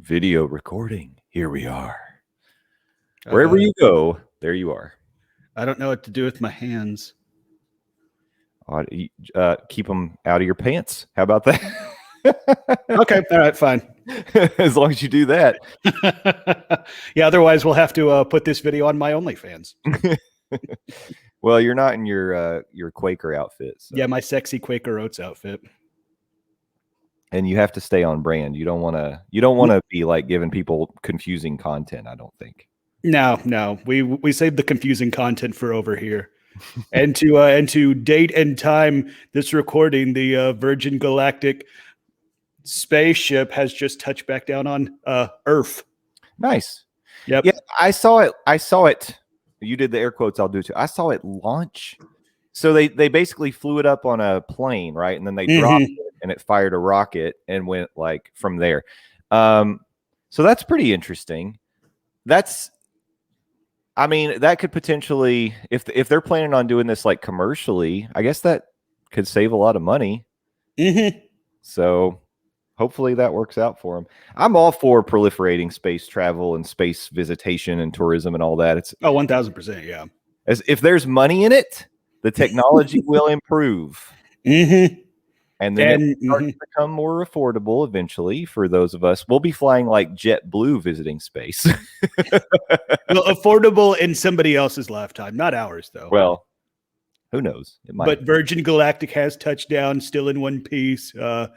Video recording. Here we are. Wherever you go, there you are. I don't know what to do with my hands. Keep them out of your pants. How about that? Okay. All right. Fine. As long as you do that. Yeah. Otherwise, we'll have to put this video on my OnlyFans. Well, you're not in your Quaker outfit. So. Yeah, my sexy Quaker Oats outfit. And you have to stay on brand. You don't want to be like giving people confusing content, I don't think. No. We save the confusing content for over here. And to date and time this recording, the Virgin Galactic spaceship has just touched back down on Earth. Nice. Yep. Yeah, I saw it. You did the air quotes, I'll do too. I saw it launch. So they basically flew it up on a plane, right? And then they dropped it and it fired a rocket and went like from there. So that's pretty interesting. That could potentially, if they're planning on doing this like commercially, I guess that could save a lot of money. So hopefully that works out for them. I'm all for proliferating space travel and space visitation and tourism and all that. It's 1000%. Yeah. As if there's money in it, the technology will improve. And then it starts to become more affordable eventually for those of us. We'll be flying like JetBlue visiting space. Well, affordable in somebody else's lifetime, not ours, though. Well, who knows? It might. But Virgin Galactic has touched down, still in one piece. There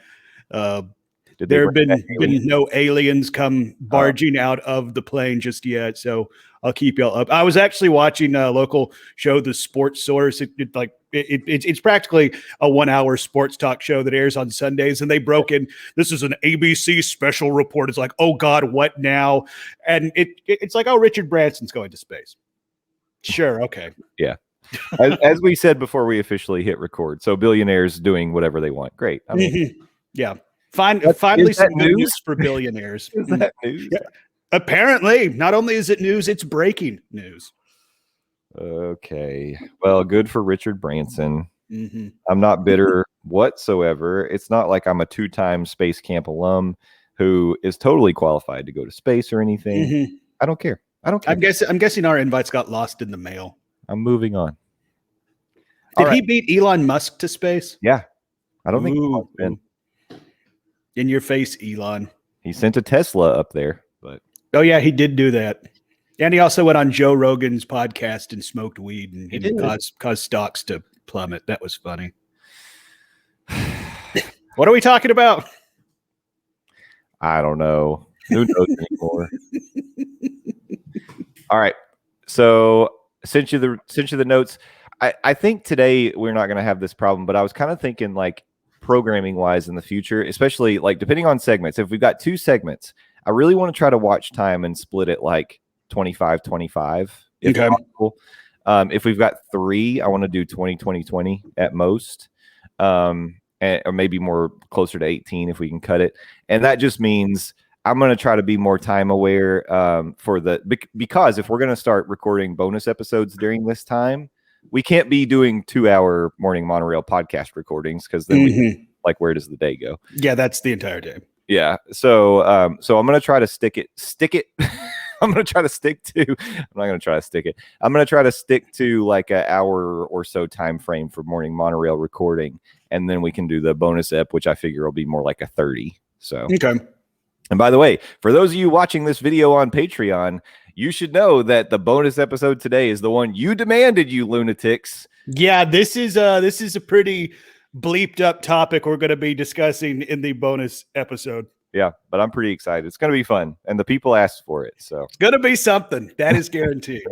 have been no aliens come barging out of the plane just yet, so I'll keep y'all up. I was actually watching a local show, The Sports Source. It's practically a 1-hour sports talk show that airs on Sundays, and they broke in. This is an ABC special report. It's like, oh God, what now? And it's like, oh, Richard Branson's going to space. Sure, okay, yeah. As we said before we officially hit record, so billionaires doing whatever they want. Great. I mean, yeah. Finally, some good news for billionaires. Is that news? Yeah. Apparently, not only is it news, it's breaking news. Okay. Well, good for Richard Branson. I'm not bitter whatsoever. It's not like I'm a 2-time space camp alum who is totally qualified to go to space or anything. I don't care. I'm guessing our invites got lost in the mail. I'm moving on. Did he beat Elon Musk to space? Yeah. I don't think he's been. In your face, Elon. He sent a Tesla up there, but oh yeah, he did do that. And he also went on Joe Rogan's podcast and smoked weed and caused stocks to plummet. That was funny. What are we talking about? I don't know. Who knows anymore? All right. So sent you the notes. I think today we're not going to have this problem, but I was kind of thinking like programming wise in the future, especially like depending on segments. If we've got 2 segments, I really want to try to watch time and split it like 25-25 if possible. If we've got 3, I want to do 20-20-20 at most, or maybe more closer to 18 if we can cut it. And that just means I'm going to try to be more time aware because if we're going to start recording bonus episodes during this time, we can't be doing 2-hour Morning Monorail podcast recordings because then like, where does the day go? Yeah, that's the entire day. Yeah. So I'm going to try to stick it. I'm going to try to stick to, I'm not going to try to stick it. I'm going to try to stick to like an hour or so time frame for Morning Monorail recording. And then we can do the bonus ep, which I figure will be more like a 30. So, okay. And by the way, for those of you watching this video on Patreon, you should know that the bonus episode today is the one you demanded, you lunatics. Yeah, this is a pretty bleeped up topic we're going to be discussing in the bonus episode. Yeah, but I'm pretty excited. It's going to be fun, and the people asked for it, so it's going to be something that is guaranteed.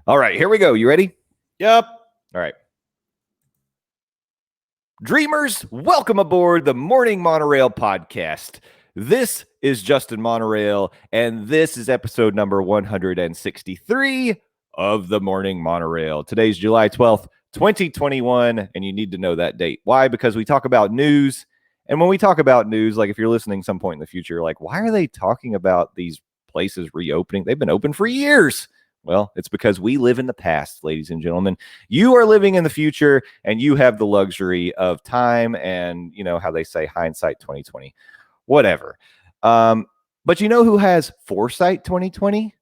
All right, here we go. You ready? Yep. All right. Dreamers, welcome aboard the Morning Monorail Podcast. This is Justin Monorail, and this is episode number 163 of the Morning Monorail. Today's July 12th, 2021, and you need to know that date. Why? Because we talk about news, and when we talk about news, like if you're listening some point in the future, like, why are they talking about these places reopening? They've been open for years. Well, it's because we live in the past, ladies and gentlemen. You are living in the future, and you have the luxury of time and, you know, how they say hindsight 2020. whatever. But you know who has foresight 2020?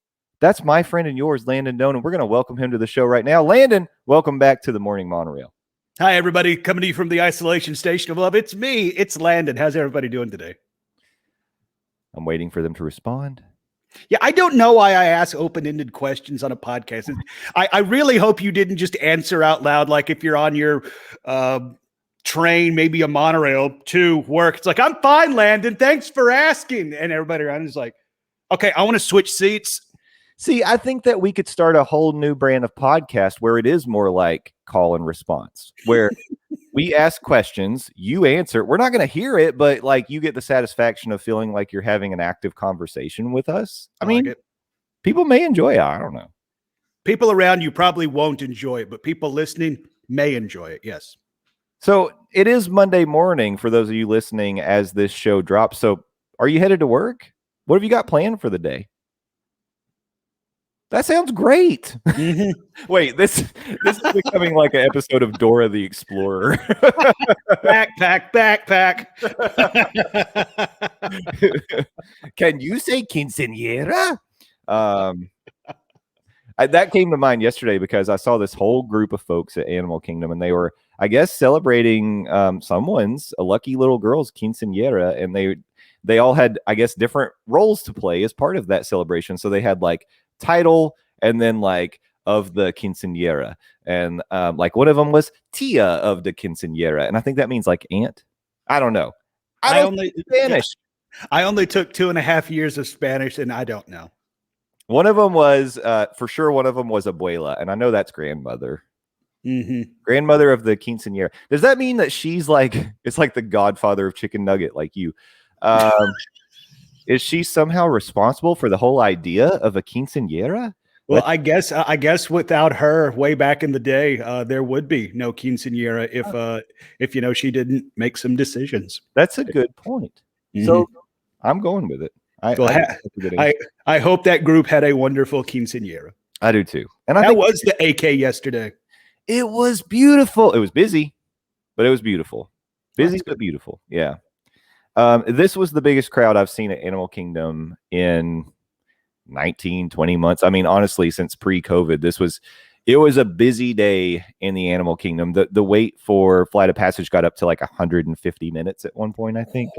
That's my friend and yours, Landon Doan, and we're going to welcome him to the show right now. Landon, welcome back to the Morning Monorail. Hi, everybody. Coming to you from the isolation station of love. It's me. It's Landon. How's everybody doing today? I'm waiting for them to respond. Yeah, I don't know why I ask open-ended questions on a podcast. I really hope you didn't just answer out loud, like if you're on your train, maybe a monorail to work. It's like, I'm fine, Landon. Thanks for asking. And everybody around is like, okay, I want to switch seats. See, I think that we could start a whole new brand of podcast where it is more like call and response, where we ask questions, you answer. We're not going to hear it, but like you get the satisfaction of feeling like you're having an active conversation with us. I mean, people may enjoy it. I don't know. People around you probably won't enjoy it, but people listening may enjoy it. Yes. So it is Monday morning for those of you listening as this show drops. So are you headed to work? What have you got planned for the day? That sounds great. Mm-hmm. Wait, this is becoming like an episode of Dora the Explorer. Backpack. Can you say quinceañera? That came to mind yesterday because I saw this whole group of folks at Animal Kingdom, and they were, I guess, celebrating a lucky little girl's quinceañera, and they all had, I guess, different roles to play as part of that celebration. So they had like title and then like of the quinceañera, and like one of them was Tia of the quinceañera, and I think that means like aunt. I don't know. I don't speak Spanish. I only took 2.5 years of Spanish, and I don't know. One of them was for sure. One of them was abuela, and I know that's grandmother. Mm-hmm. Grandmother of the quinceañera. Does that mean that she's like, it's like the godfather of chicken nugget, like you? Is she somehow responsible for the whole idea of a quinceañera? Well, I guess without her, way back in the day, there would be no quinceañera if she didn't make some decisions. That's a good point. Mm-hmm. So I'm going with it. I hope that group had a wonderful quinceañera. I do too. And that was the AK yesterday. It was beautiful. It was busy, but it was beautiful. Busy but beautiful. Yeah. This was the biggest crowd I've seen at Animal Kingdom in 19, 20 months. I mean, honestly, since pre-COVID, it was a busy day in the Animal Kingdom. The wait for Flight of Passage got up to like 150 minutes at one point, I think.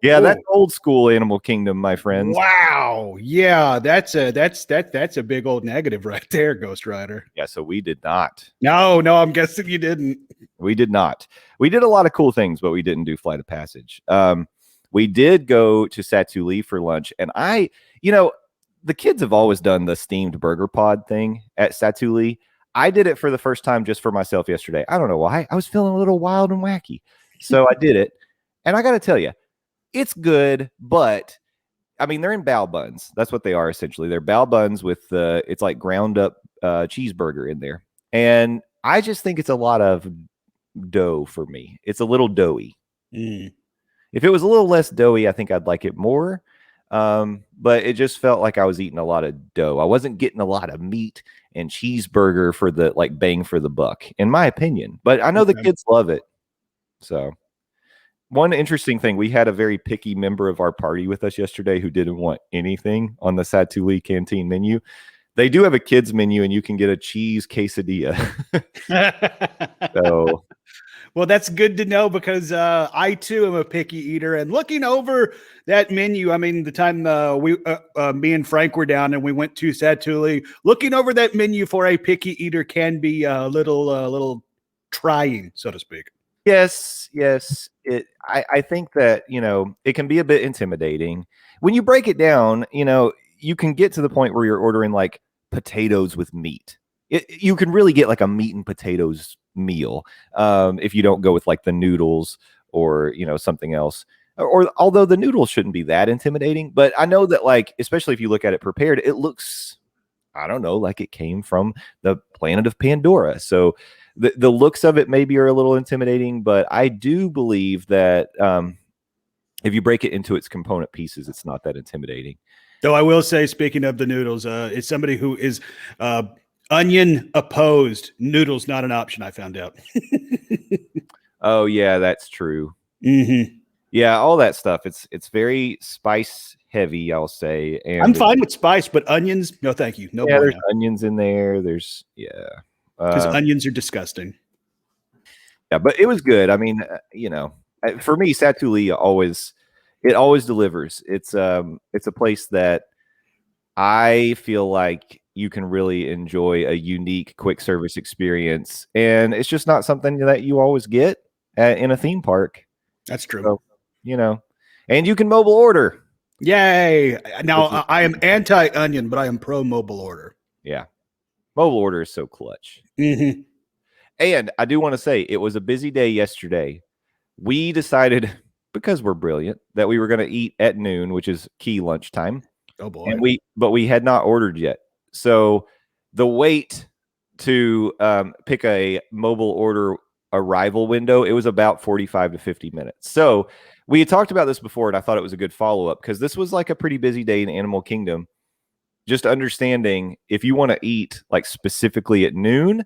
Yeah, that's old school Animal Kingdom, my friends. Wow. Yeah, that's a big old negative right there, Ghost Rider. Yeah, so we did not. No, I'm guessing you didn't. We did not. We did a lot of cool things, but we didn't do Flight of Passage. We did go to Satuli for lunch, and the kids have always done the steamed burger pod thing at Satuli. I did it for the first time just for myself yesterday. I don't know why. I was feeling a little wild and wacky, so I did it. And I got to tell you, it's good, but I mean, they're in bao buns. That's what they are essentially. They're bao buns with it's like ground up cheeseburger in there, and I just think it's a lot of dough for me. It's a little doughy. If it was a little less doughy, I think I'd like it more. But it just felt like I was eating a lot of dough. I wasn't getting a lot of meat and cheeseburger for the like bang for the buck, in my opinion. But I know the kids love it. So one interesting thing, we had a very picky member of our party with us yesterday who didn't want anything on the Satuli canteen menu. They do have a kids menu, and you can get a cheese quesadilla. So, well, that's good to know, because I too am a picky eater. And looking over that menu, I mean, the time me and Frank were down and we went to Satuli, looking over that menu for a picky eater can be a little trying, so to speak. Yes. I think that, it can be a bit intimidating. When you break it down, you can get to the point where you're ordering like potatoes with meat. You can really get like a meat and potatoes meal if you don't go with like the noodles or, something else. Or although the noodles shouldn't be that intimidating, but I know that like, especially if you look at it prepared, it looks, I don't know, like it came from the planet of Pandora. So the looks of it maybe are a little intimidating, but I do believe that if you break it into its component pieces, it's not that intimidating. Though I will say, speaking of the noodles, it's somebody who is onion opposed. Noodles not an option, I found out. Oh yeah, that's true. Mm-hmm. Yeah, all that stuff. It's very spice heavy, I'll say. And I'm fine with spice, but onions, no, thank you. No, yeah, there's onions in there. There's because onions are disgusting. Yeah, but it was good. I mean, for me, Satuli always delivers. It's a place that I feel like you can really enjoy a unique quick service experience, and it's just not something that you always get in a theme park. That's true. So, and you can mobile order. Yay! Now I am anti-onion, but I am pro mobile order. Yeah, mobile order is so clutch. Mm-hmm. And I do want to say it was a busy day yesterday. We decided, because we're brilliant, that we were going to eat at noon, which is key lunchtime. Oh boy! And we had not ordered yet. So the wait to pick a mobile order arrival window, it was about 45 to 50 minutes. So we had talked about this before, and I thought it was a good follow-up because this was like a pretty busy day in Animal Kingdom. Just understanding if you want to eat like specifically at noon,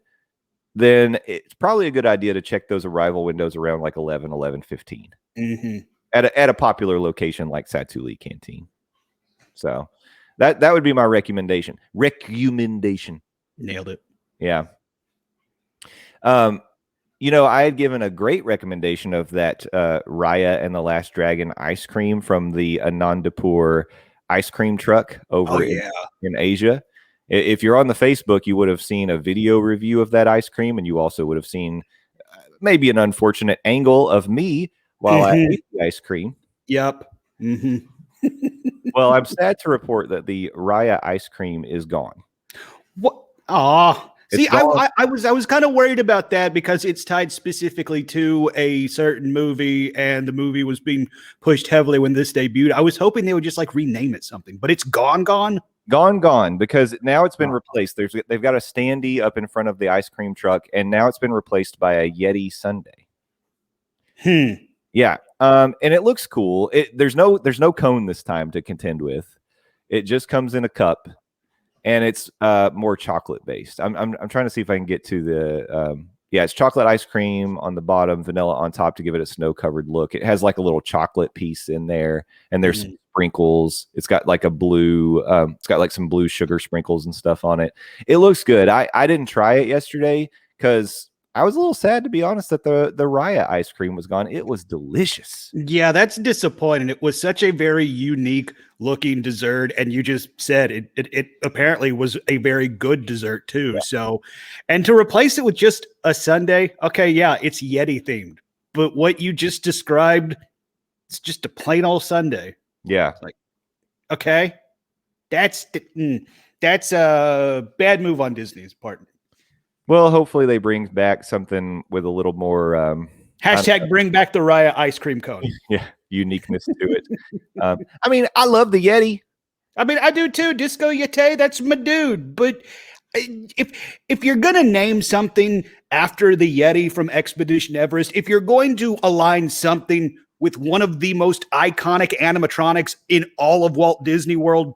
then it's probably a good idea to check those arrival windows around like 11:15 mm-hmm. at a popular location like Satuli Canteen. So that would be my recommendation. Nailed it. Yeah. I had given a great recommendation of that Raya and the Last Dragon ice cream from the Anandapur ice cream truck over in Asia. If you're on the Facebook, you would have seen a video review of that ice cream, and you also would have seen maybe an unfortunate angle of me while I ate the ice cream. Yep. Mm-hmm. Well, I'm sad to report that the Raya ice cream is gone. What? Aw. See, I was kind of worried about that because it's tied specifically to a certain movie, and the movie was being pushed heavily when this debuted. I was hoping they would just like rename it something, but it's gone, because now it's been replaced. They've got a standee up in front of the ice cream truck, and now it's been replaced by a Yeti sundae. Yeah, and it looks cool. There's no cone this time to contend with. It just comes in a cup. And it's more chocolate based. I'm trying to see if I can get to the it's chocolate ice cream on the bottom, vanilla on top to give it a snow covered look. It has like a little chocolate piece in there, and there's some sprinkles. It's got like a blue, it's got like some blue sugar sprinkles and stuff on it. It looks good. I didn't try it yesterday because I was a little sad, to be honest, that the Raya ice cream was gone. It was delicious. Yeah, that's disappointing. It was such a very unique looking dessert, and you just said it apparently was a very good dessert too. Yeah. So, and to replace it with just a sundae, okay, yeah, it's Yeti themed. But what you just described, it's just a plain old sundae. Yeah. It's like, okay, that's a bad move on Disney's part. Well, hopefully they bring back something with a little more hashtag bring back the Raya ice cream cone. Yeah, uniqueness to it. I mean, I love the Yeti. I mean, I do too. Disco Yeti, that's my dude. But if you're gonna name something after the Yeti from Expedition Everest, if you're going to align something with one of the most iconic animatronics in all of Walt Disney World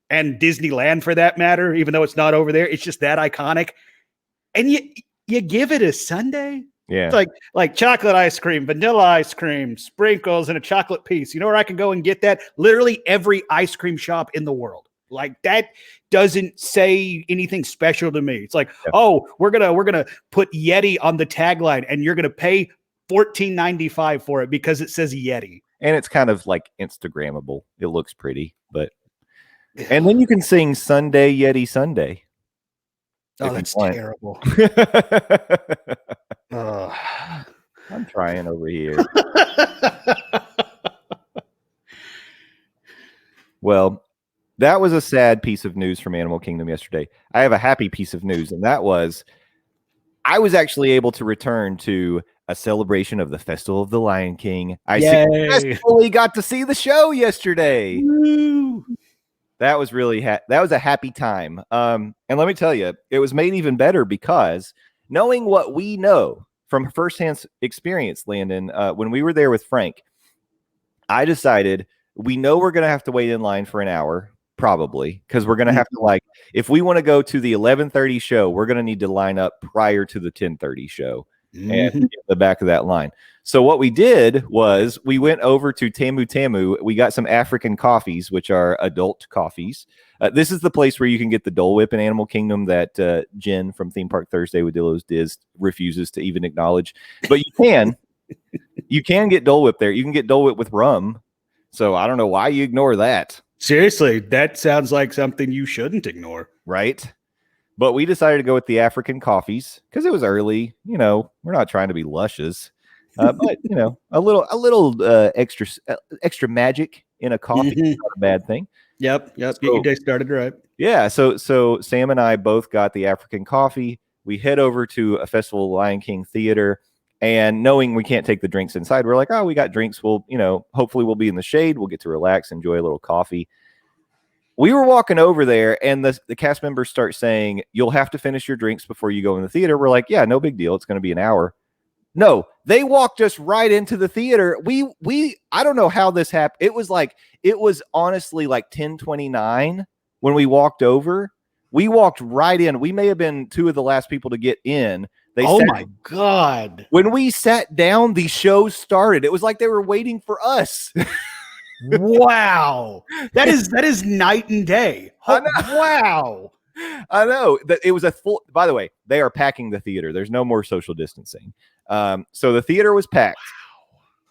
and Disneyland for that matter, even though it's not over there, it's just that iconic. And you give it a sundae? Yeah. It's like chocolate ice cream, vanilla ice cream, sprinkles, and a chocolate piece. You know where I can go and get that? Literally every ice cream shop in the world. Like, that doesn't say anything special to me. It's like, oh, we're gonna put Yeti on the tagline, and you're gonna pay $14.95 for it because it says Yeti. And it's kind of like Instagrammable. It looks pretty, but and then you can sing Sunday Yeti Sunday. Oh, that's terrible. I'm trying over here. Well, that was a sad piece of news from Animal Kingdom yesterday. I have a happy piece of news, and that was I was actually able to return to a celebration of the Festival of the Lion King. I successfully got to see the show yesterday. Woo! That was really that was a happy time. And let me tell you, it was made even better because knowing what we know from firsthand experience, Landon, when we were there with Frank, I decided we know we're going to have to wait in line for an hour, probably, because we're going to have to, if we want to go to the 11:30 show, we're going to need to line up prior to the 10:30 show. and in the back of that line. So what we did was we went over to Tamu Tamu. We got some African coffees, which are adult coffees. This is the place where you can get the Dole Whip in Animal Kingdom that Jen from Theme Park Thursday with Dillo's Diz refuses to even acknowledge. But you can get Dole Whip there. You can get Dole Whip with rum. So I don't know why you ignore that. Seriously, that sounds like something you shouldn't ignore. Right? But we decided to go with the African coffees because it was early. We're not trying to be luscious. But a little extra magic in a coffee is not a bad thing. Yep. Get your day started right. Yeah. So Sam and I both got the African coffee. We head over to a Festival of Lion King theater, and knowing we can't take the drinks inside, we're like, oh, we got drinks. We'll, hopefully we'll be in the shade. We'll get to relax, enjoy a little coffee. We were walking over there, and the cast members start saying, you'll have to finish your drinks before you go in the theater. We're like, yeah, no big deal. It's going to be an hour. No, they walked us right into the theater. I don't know how this happened. It was honestly like 10:29 when we walked over. We walked right in. We may have been two of the last people to get in. My God. When we sat down, the show started. It was like they were waiting for us. Wow. That is night and day. Wow. I know that it was by the way, they are packing the theater. There's no more social distancing. So the theater was packed.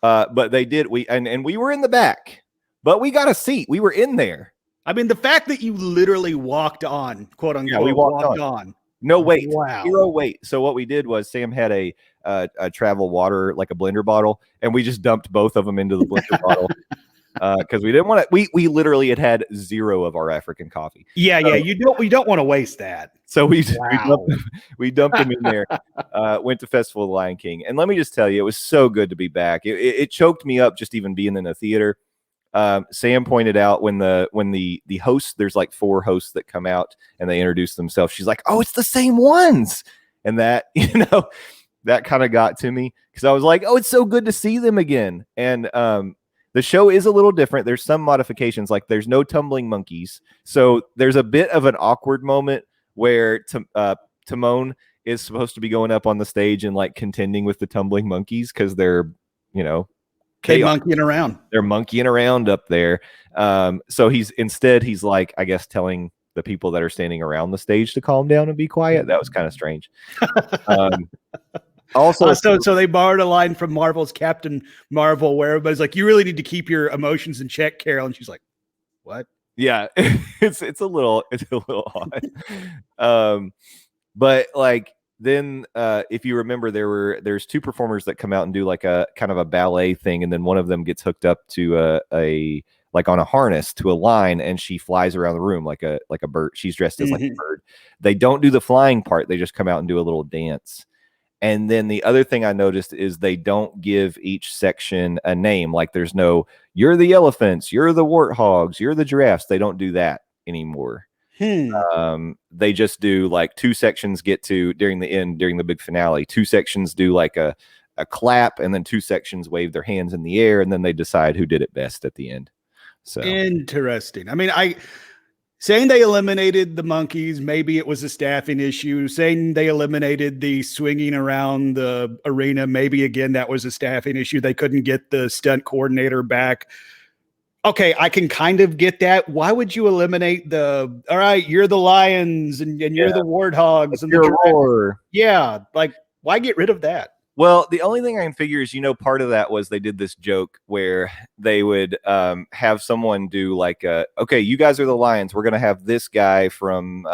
But we were in the back, but we got a seat. We were in there. I mean, the fact that you literally walked on, quote unquote, we walked on. No wait. Wow. 0 wait. So what we did was Sam had a travel water, like a blender bottle, and we just dumped both of them into the blender bottle. Because we didn't want to. We literally had 0 of our African coffee. Yeah. You don't want to waste that. So we dumped them in there. Went to Festival of the Lion King, and let me just tell you, it was so good to be back. It choked me up just even being in a theater. Sam pointed out when the hosts, there's like 4 hosts that come out and they introduce themselves. She's like, "Oh, it's the same ones," and that that kind of got to me because I was like, "Oh, it's so good to see them again." And the show is a little different. There's some modifications, like there's no tumbling monkeys. So there's a bit of an awkward moment where Timon is supposed to be going up on the stage and like contending with the tumbling monkeys because they're, monkeying around. They're monkeying around up there. So he's like, I guess, telling the people that are standing around the stage to calm down and be quiet. That was kind of strange. Also, so they borrowed a line from Marvel's Captain Marvel where everybody's like, you really need to keep your emotions in check, Carol. And she's like, what? Yeah, it's a little odd. But like then if you remember, there's 2 performers that come out and do like a kind of a ballet thing, and then one of them gets hooked up to a like on a harness to a line, and she flies around the room like a bird. She's dressed as like a bird. They don't do the flying part. They just come out and do a little dance. And then the other thing I noticed is they don't give each section a name. Like there's no, you're the elephants, you're the warthogs, you're the giraffes. They don't do that anymore. They just do like 2 sections get to during the big finale. 2 sections do like a clap, and then 2 sections wave their hands in the air, and then they decide who did it best at the end. So interesting. I mean, saying they eliminated the monkeys, maybe it was a staffing issue. Saying they eliminated the swinging around the arena, maybe again that was a staffing issue. They couldn't get the stunt coordinator back. Okay, I can kind of get that. Why would you eliminate all right, you're the lions and you're the warthogs and the roar? Yeah, like why get rid of that? Well, the only thing I can figure is, part of that was they did this joke where they would have someone do like, okay, you guys are the lions. We're going to have this guy from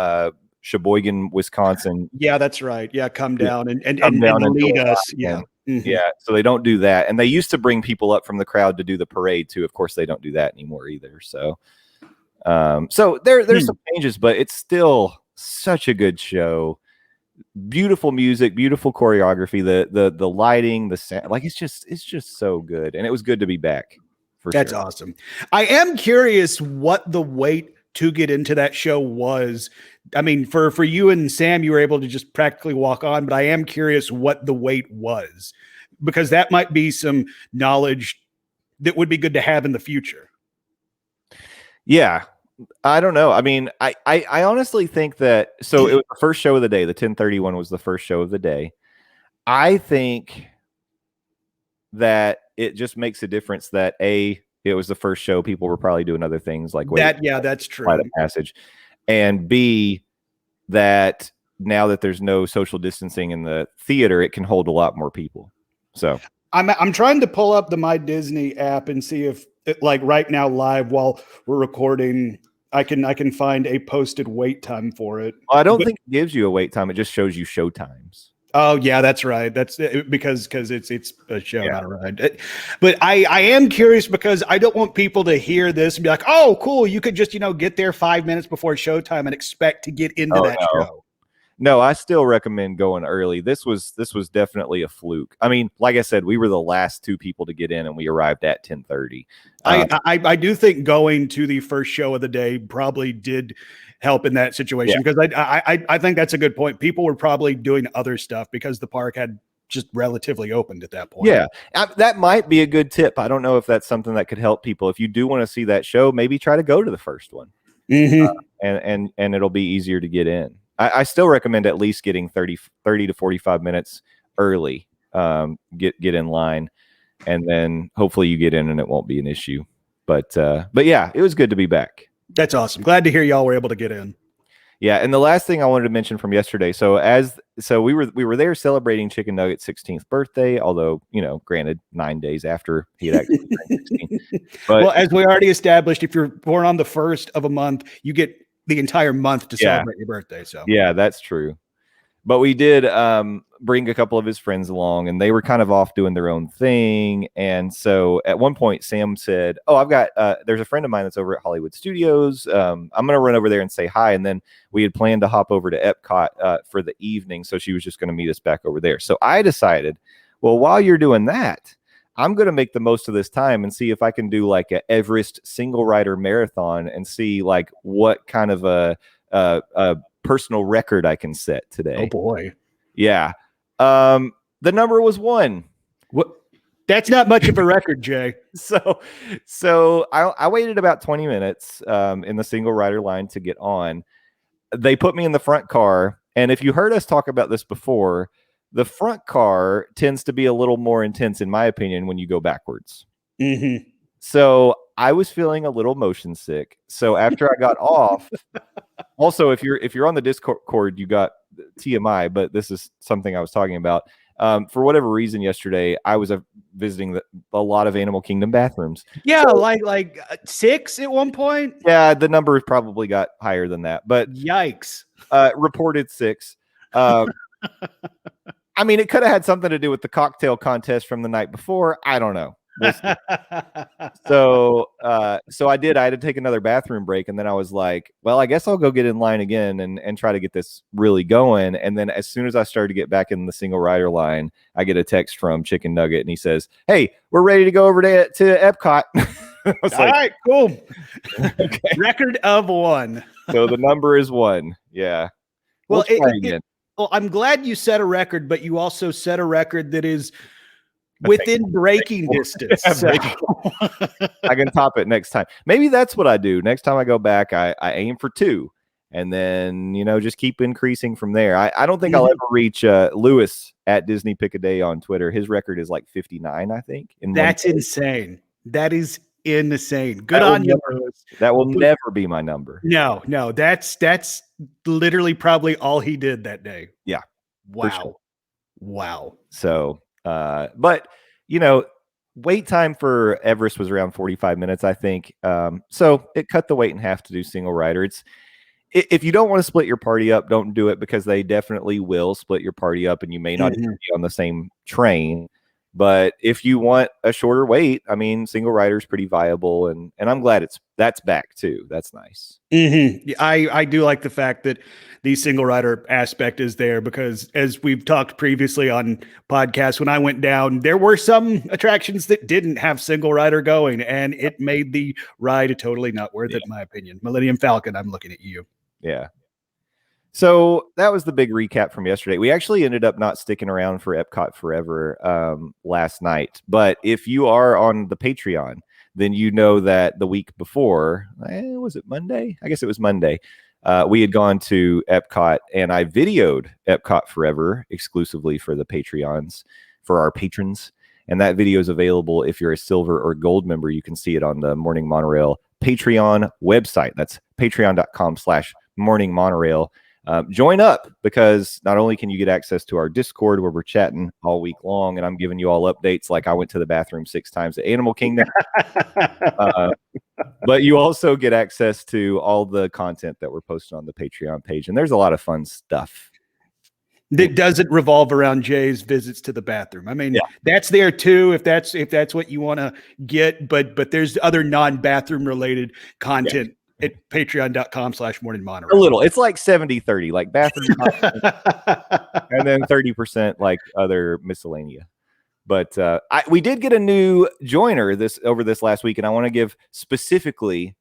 Sheboygan, Wisconsin. Yeah, that's right. Yeah, come down and lead us. Yeah. Mm-hmm. Yeah, so they don't do that. And they used to bring people up from the crowd to do the parade too. Of course, they don't do that anymore either. So there's some changes, but it's still such a good show. Beautiful music, beautiful choreography, the lighting, the sound, like it's just so good, and it was good to be back. That's awesome. I am curious what the wait to get into that show was. I mean, for you and Sam, you were able to just practically walk on, but I am curious what the wait was, because that might be some knowledge that would be good to have in the future. Yeah. I don't know. I mean, I honestly think that, so it was the first show of the day. The 10:31 was the first show of the day. I think that it just makes a difference that it was the first show. People were probably doing other things like that. Yeah, that's true. Flight of Passage, and B, that now that there's no social distancing in the theater, it can hold a lot more people. So I'm trying to pull up the My Disney app and see if like right now live while we're recording, I can find a posted wait time for it. I don't think it gives you a wait time. It just shows you show times. Oh yeah, that's right. That's because it's a show, not a ride. But I am curious because I don't want people to hear this and be like, "Oh, cool! You could just get there 5 minutes before showtime and expect to get into that show." No, I still recommend going early. This was definitely a fluke. I mean, like I said, we were the last 2 people to get in, and we arrived at 10:30. I do think going to the first show of the day probably did help in that situation because I think that's a good point. People were probably doing other stuff because the park had just relatively opened at that point. Yeah, that might be a good tip. I don't know if that's something that could help people. If you do want to see that show, maybe try to go to the first one, and it'll be easier to get in. I still recommend at least getting 30 to 45 minutes early. Get in line, and then hopefully you get in and it won't be an issue. But yeah, it was good to be back. That's awesome. Glad to hear y'all were able to get in. Yeah, and the last thing I wanted to mention from yesterday. So we were there celebrating Chicken Nugget's 16th birthday, although granted 9 days after he had actually turned 16. But, well, as we already established, if you're born on the first of a month, you get the entire month to celebrate your birthday. So yeah, that's true. But we did bring a couple of his friends along, and they were kind of off doing their own thing. And so at one point, Sam said, "Oh, I've got there's a friend of mine that's over at Hollywood Studios. I'm going to run over there and say hi." And then we had planned to hop over to Epcot for the evening, so she was just going to meet us back over there. So I decided, well, while you're doing that, I'm going to make the most of this time and see if I can do like a Everest single rider marathon and see like what kind of a personal record I can set today. Oh boy. Yeah. The number was 1. What? That's not much of a record, Jay. So I waited about 20 minutes in the single rider line to get on. They put me in the front car. And if you heard us talk about this before, the front car tends to be a little more intense, in my opinion, when you go backwards. Mm-hmm. So I was feeling a little motion sick. So after I got off, also, if you're on the Discord, you got TMI, but this is something I was talking about. For whatever reason, yesterday I was visiting a lot of Animal Kingdom bathrooms. Yeah, so, like 6 at one point. Yeah, the number probably got higher than that, but yikes! Reported 6. I mean, it could have had something to do with the cocktail contest from the night before. I don't know. So I had to take another bathroom break, and then I was like, well, I guess I'll go get in line again and try to get this really going. And then as soon as I started to get back in the single rider line, I get a text from Chicken Nugget, and he says, "Hey, we're ready to go over to Epcot." All right, cool. Okay. Record of 1. So the number is 1. Yeah. Well, I'm glad you set a record, but you also set a record that is within breaking distance. So. I can top it next time. Maybe that's what I do. Next time I go back, I aim for 2, and then just keep increasing from there. I don't think I'll ever reach Lewis at Disney Pick a Day on Twitter. His record is like 59, I think. That's insane. That is insane. Good on you, Lewis. That will never be my number. No, that's literally probably all he did that day. Yeah. Wow. Sure. Wow. So, but wait time for Everest was around 45 minutes, I think. So it cut the wait in half to do single rider. If you don't want to split your party up, don't do it, because they definitely will split your party up, and you may not even be on the same train. But if you want a shorter wait, I mean, single rider is pretty viable, and I'm glad that's back too. That's nice. Mm-hmm. I do like the fact that the single rider aspect is there, because as we've talked previously on podcasts, when I went down, there were some attractions that didn't have single rider going, and it made the ride totally not worth it, in my opinion. Millennium Falcon, I'm looking at you. Yeah. So that was the big recap from yesterday. We actually ended up not sticking around for Epcot Forever last night. But if you are on the Patreon, then you know that the week before, was it Monday? I guess it was Monday. we had gone to Epcot, and I videoed Epcot Forever exclusively for the Patreons, for our patrons. And that video is available if you're a silver or gold member. You can see it on the Morning Monorail Patreon website. That's patreon.com/Morning Monorail. Join up, because not only can you get access to our Discord where we're chatting all week long, and I'm giving you all updates like I went to the bathroom 6 times at Animal Kingdom, but you also get access to all the content that we're posting on the Patreon page. And there's a lot of fun stuff. That doesn't revolve around Jay's visits to the bathroom. I mean, that's there too, if that's what you want to get, but there's other non-bathroom related content at patreon.com/Morning Monorail. A little. It's like 70-30, like bathroom and then 30% like other miscellanea. But we did get a new joiner over this last week, and I want to give specifically,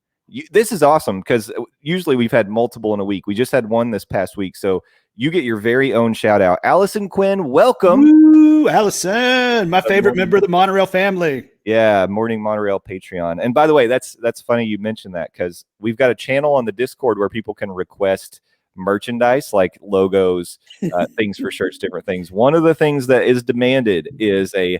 this is awesome, because usually we've had multiple in a week. We just had one this past week, so you get your very own shout out. Allison Quinn, welcome. Woo, Allison, my favorite member of the Monorail family. Yeah, Morning Monorail Patreon. And by the way, that's funny you mentioned that, because we've got a channel on the Discord where people can request merchandise like logos, things for shirts, different things. One of the things that is demanded is I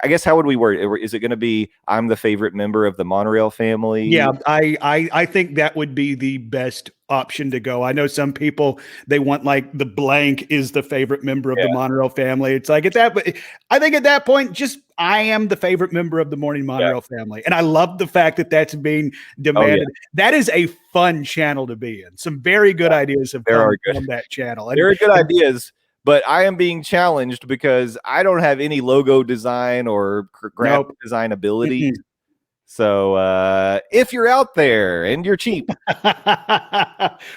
guess, how would we word it? Is it going to be, I'm the favorite member of the Monorail family? Yeah, I think that would be the best option to go. I know some people, they want like the blank is the favorite member of the Monorail family. It's like but I think at that point, just I am the favorite member of the Morning Monorail family. And I love the fact that that's being demanded. That is a fun channel to be in. Some very good ideas have come from that channel. There are good ideas. But I am being challenged because I don't have any logo design or graphic design ability. So if you're out there and you're cheap,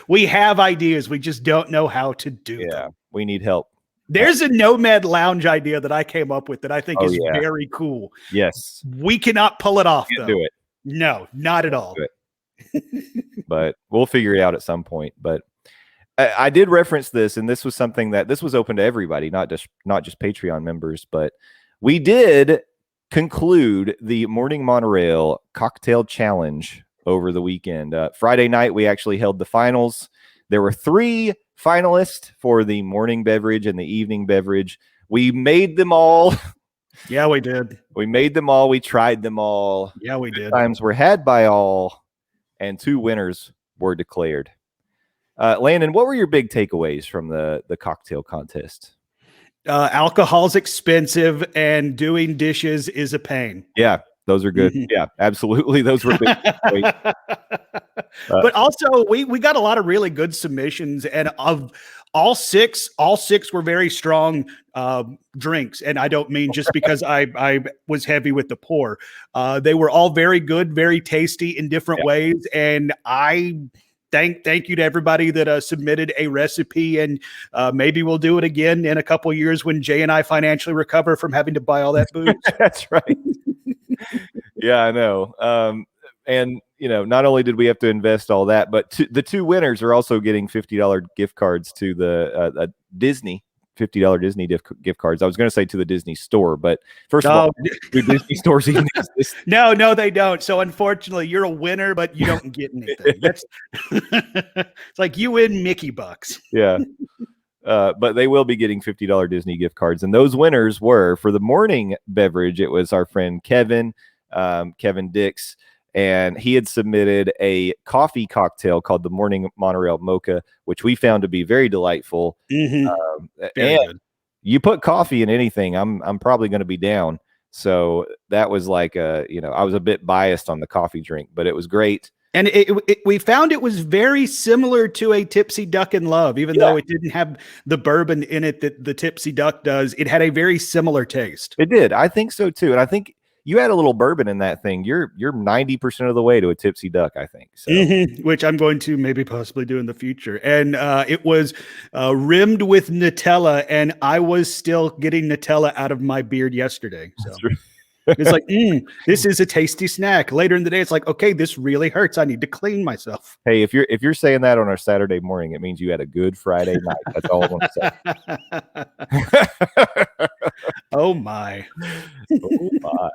we have ideas. We just don't know how to do them. Yeah, we need help. There's a Nomad Lounge idea that I came up with that I think is very cool. Yes. We cannot pull it off, Can't do it. No, not at all. But we'll figure it out at some point. But I did reference this, and this was something that this was open to everybody, not just Patreon members, but we did conclude the Morning Monorail Cocktail Challenge over the weekend. Friday night, we actually held the finals. There were 3 finalists for the morning beverage and the evening beverage. We made them all. Yeah, we did. We made them all. We tried them all. Yeah, we did. Times were had by all, and 2 winners were declared. Landon, what were your big takeaways from the cocktail contest? Alcohol's expensive, and doing dishes is a pain. Yeah, those are good. Yeah, absolutely. Those were big takeaways. But also, we got a lot of really good submissions, and of all six were very strong drinks. And I don't mean just because I was heavy with the pour. They were all very good, very tasty in different ways, and I thank you to everybody that submitted a recipe, and maybe we'll do it again in a couple of years when Jay and I financially recover from having to buy all that booze. That's right. Yeah, I know. And not only did we have to invest all that, but the 2 winners are also getting $50 gift cards to the Disney. $50 Disney gift cards. I was going to say to the Disney store, but first of all, do Disney stores even exist? No, they don't. So unfortunately, you're a winner, but you don't get anything. That's it's like you win Mickey bucks. Yeah. But they will be getting $50 Disney gift cards. And those winners were, for the morning beverage, it was our friend Kevin Dix. And he had submitted a coffee cocktail called the Morning Monorail Mocha, which we found to be very delightful. And good. You put coffee in anything, I'm probably going to be down. So that was like I was a bit biased on the coffee drink, but it was great. And we found it was very similar to a Tipsy Duck in Love, even though it didn't have the bourbon in it that the Tipsy Duck does. It had a very similar taste. It did. I think so too. And I think you had a little bourbon in that thing. You're 90% of the way to a Tipsy Duck, I think. So. Which I'm going to maybe possibly do in the future. And it was rimmed with Nutella, and I was still getting Nutella out of my beard yesterday. So it's like, this is a tasty snack. Later in the day, it's like, okay, this really hurts. I need to clean myself. Hey, if you're saying that on our Saturday morning, it means you had a good Friday night. That's all I want to say. Oh my. Oh my.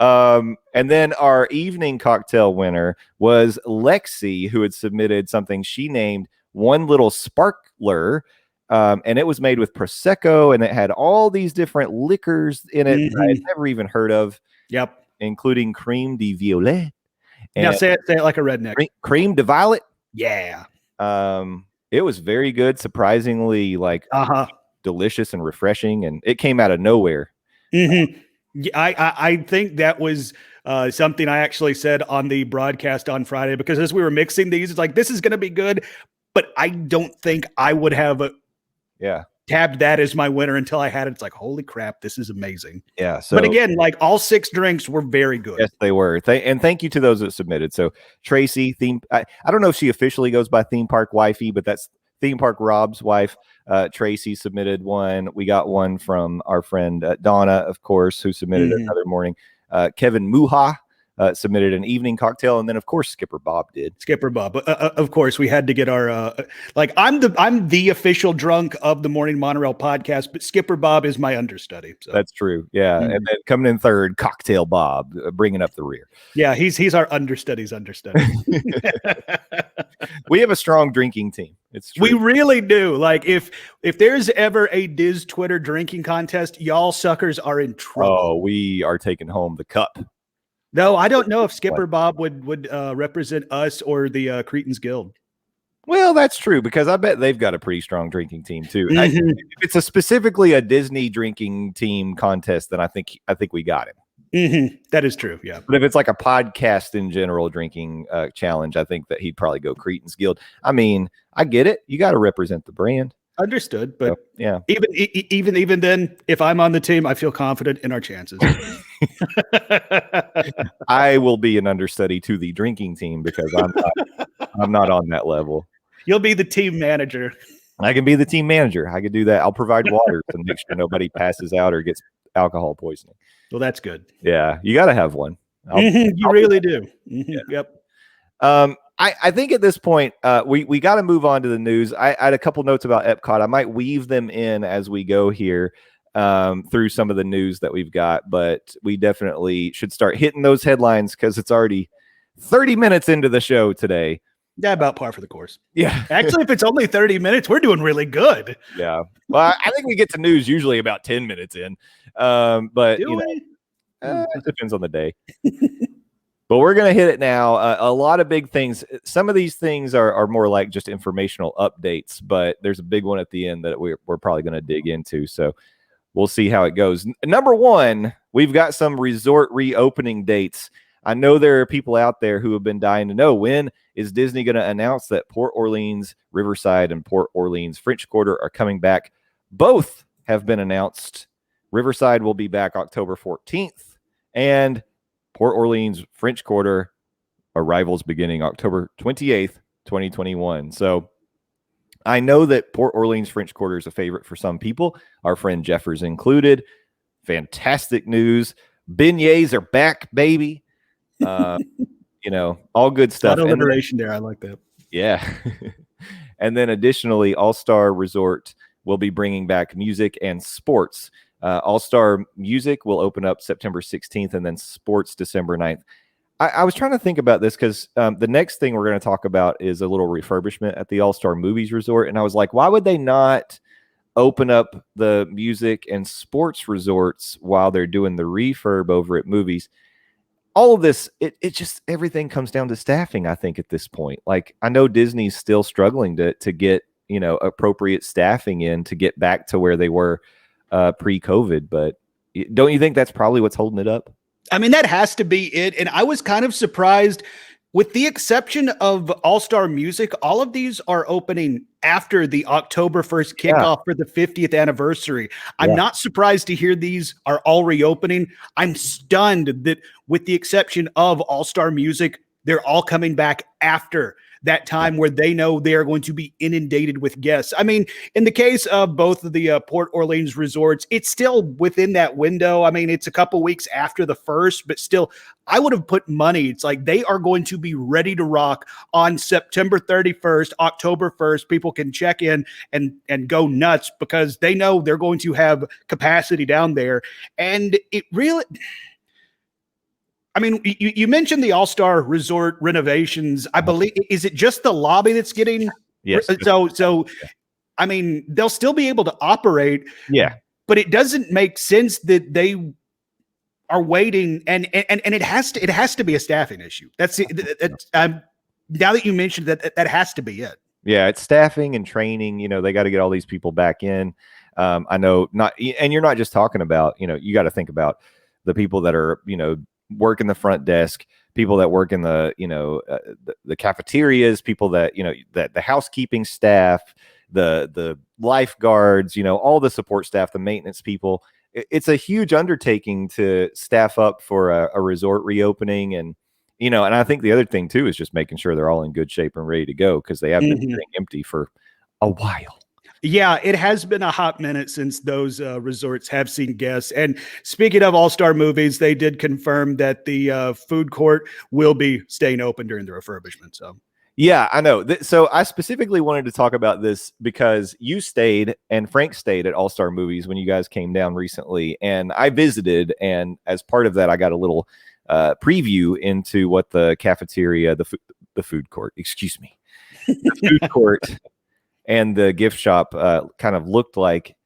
And then our evening cocktail winner was Lexi, who had submitted something she named One Little Sparkler. And it was made with Prosecco, and it had all these different liquors in it that I had never even heard of. Yep. Including Creme de Violet. Now say it like a redneck. Creme de Violet. Yeah. It was very good, surprisingly delicious and refreshing, and it came out of nowhere. I think that was something I actually said on the broadcast on Friday, because as we were mixing these, it's like, this is going to be good, but I don't think I would have tabbed that as my winner until I had it. It's like, holy crap, this is amazing. Yeah. So, but again, like, all 6 drinks were very good. Yes, they were. And thank you to those that submitted. So Tracy, I don't know if she officially goes by Theme Park Wifey, but that's Theme Park Rob's wife. Tracy submitted one. We got one from our friend Donna, of course, who submitted another morning. Kevin Muha submitted an evening cocktail, and then of course Skipper Bob did. Skipper Bob, of course, we had to get our I'm the official drunk of the Morning Monorail podcast, but Skipper Bob is my understudy. So. That's true, yeah. And then coming in third, Cocktail Bob, bringing up the rear. Yeah, he's our understudy's understudy. We have a strong drinking team. It's true. We really do. Like, if there's ever a Diz Twitter drinking contest, y'all suckers are in trouble. Oh, we are taking home the cup. No, I don't know if Skipper Bob would represent us or the Cretans Guild. Well, that's true, because I bet they've got a pretty strong drinking team too. If it's specifically a Disney drinking team contest, then I think we got him. That is true, yeah. But if it's like a podcast in general drinking challenge, I think that he'd probably go Cretans Guild. I mean, I get it. You got to represent the brand. Understood, but yeah. Even then, if I'm on the team, I feel confident in our chances. I will be an understudy to the drinking team because I'm not on that level. You'll be the team manager. I can be the team manager. I can do that. I'll provide water to make sure nobody passes out or gets alcohol poisoning. Well, that's good. Yeah, you got to have one. You really do. Yeah. Yep. I think at this point, we got to move on to the news. I had a couple notes about Epcot. I might weave them in as we go here through some of the news that we've got, but we definitely should start hitting those headlines because it's already 30 minutes into the show today. Yeah, about par for the course. Yeah. Actually, if it's only 30 minutes, we're doing really good. Yeah. Well, I think we get to news usually about 10 minutes in. But it depends on the day. But we're going to hit it now. A lot of big things. Some of these things are more like just informational updates, but there's a big one at the end that we're probably going to dig into. So we'll see how it goes. Number one, we've got some resort reopening dates. I know there are people out there who have been dying to know, when is Disney going to announce that Port Orleans Riverside and Port Orleans French Quarter are coming back? Both have been announced. Riverside will be back October 14th, and Port Orleans French Quarter arrivals beginning October 28th, 2021. So I know that Port Orleans French Quarter is a favorite for some people, our friend Jeffers included. Fantastic news. Beignets are back, baby. All good stuff. Alliteration there. I like that. Yeah. And then additionally, All-Star Resort will be bringing back music and sports. All-Star Music will open up September 16th, and then sports December 9th. I was trying to think about this because the next thing we're going to talk about is a little refurbishment at the All-Star Movies Resort. And I was like, why would they not open up the music and sports resorts while they're doing the refurb over at Movies? All of this, it just, everything comes down to staffing, I think, at this point. Like, I know Disney's still struggling to get, appropriate staffing in to get back to where they were pre-COVID. But don't you think that's probably what's holding it up? I mean, that has to be it. And I was kind of surprised, with the exception of All-Star Music, all of these are opening after the October 1st kickoff for the 50th anniversary. I'm not surprised to hear these are all reopening. I'm stunned that, with the exception of All-Star Music, they're all coming back after that time where they know they are going to be inundated with guests. I mean, in the case of both of the Port Orleans resorts, it's still within that window. I mean, it's a couple weeks after the first, but still, I would have put money. It's like they are going to be ready to rock on September 31st, October 1st. People can check in and go nuts because they know they're going to have capacity down there. And it really... I mean, you mentioned the All-Star Resort renovations. I believe, is it just the lobby that's getting? Yes. So, I mean, they'll still be able to operate. Yeah. But it doesn't make sense that they are waiting, and it has to be a staffing issue. That's it. Now that you mentioned that has to be it. Yeah, it's staffing and training. They got to get all these people back in. I know and you're not just talking about, you got to think about the people that are, work in the front desk, people that work in the, the cafeterias, people that, that the housekeeping staff, the lifeguards, all the support staff, the maintenance people. It's a huge undertaking to staff up for a resort reopening. And I think the other thing too is just making sure they're all in good shape and ready to go, because they have been sitting empty for a while. Yeah, it has been a hot minute since those resorts have seen guests. And speaking of all-star movies, they did confirm that the food court will be staying open during the refurbishment. So yeah, I know. So I specifically wanted to talk about this because you stayed and Frank stayed at All-Star Movies when you guys came down recently, and I visited, and as part of that, I got a little preview into what the cafeteria, the food court, excuse me, the food court and the gift shop kind of looked like.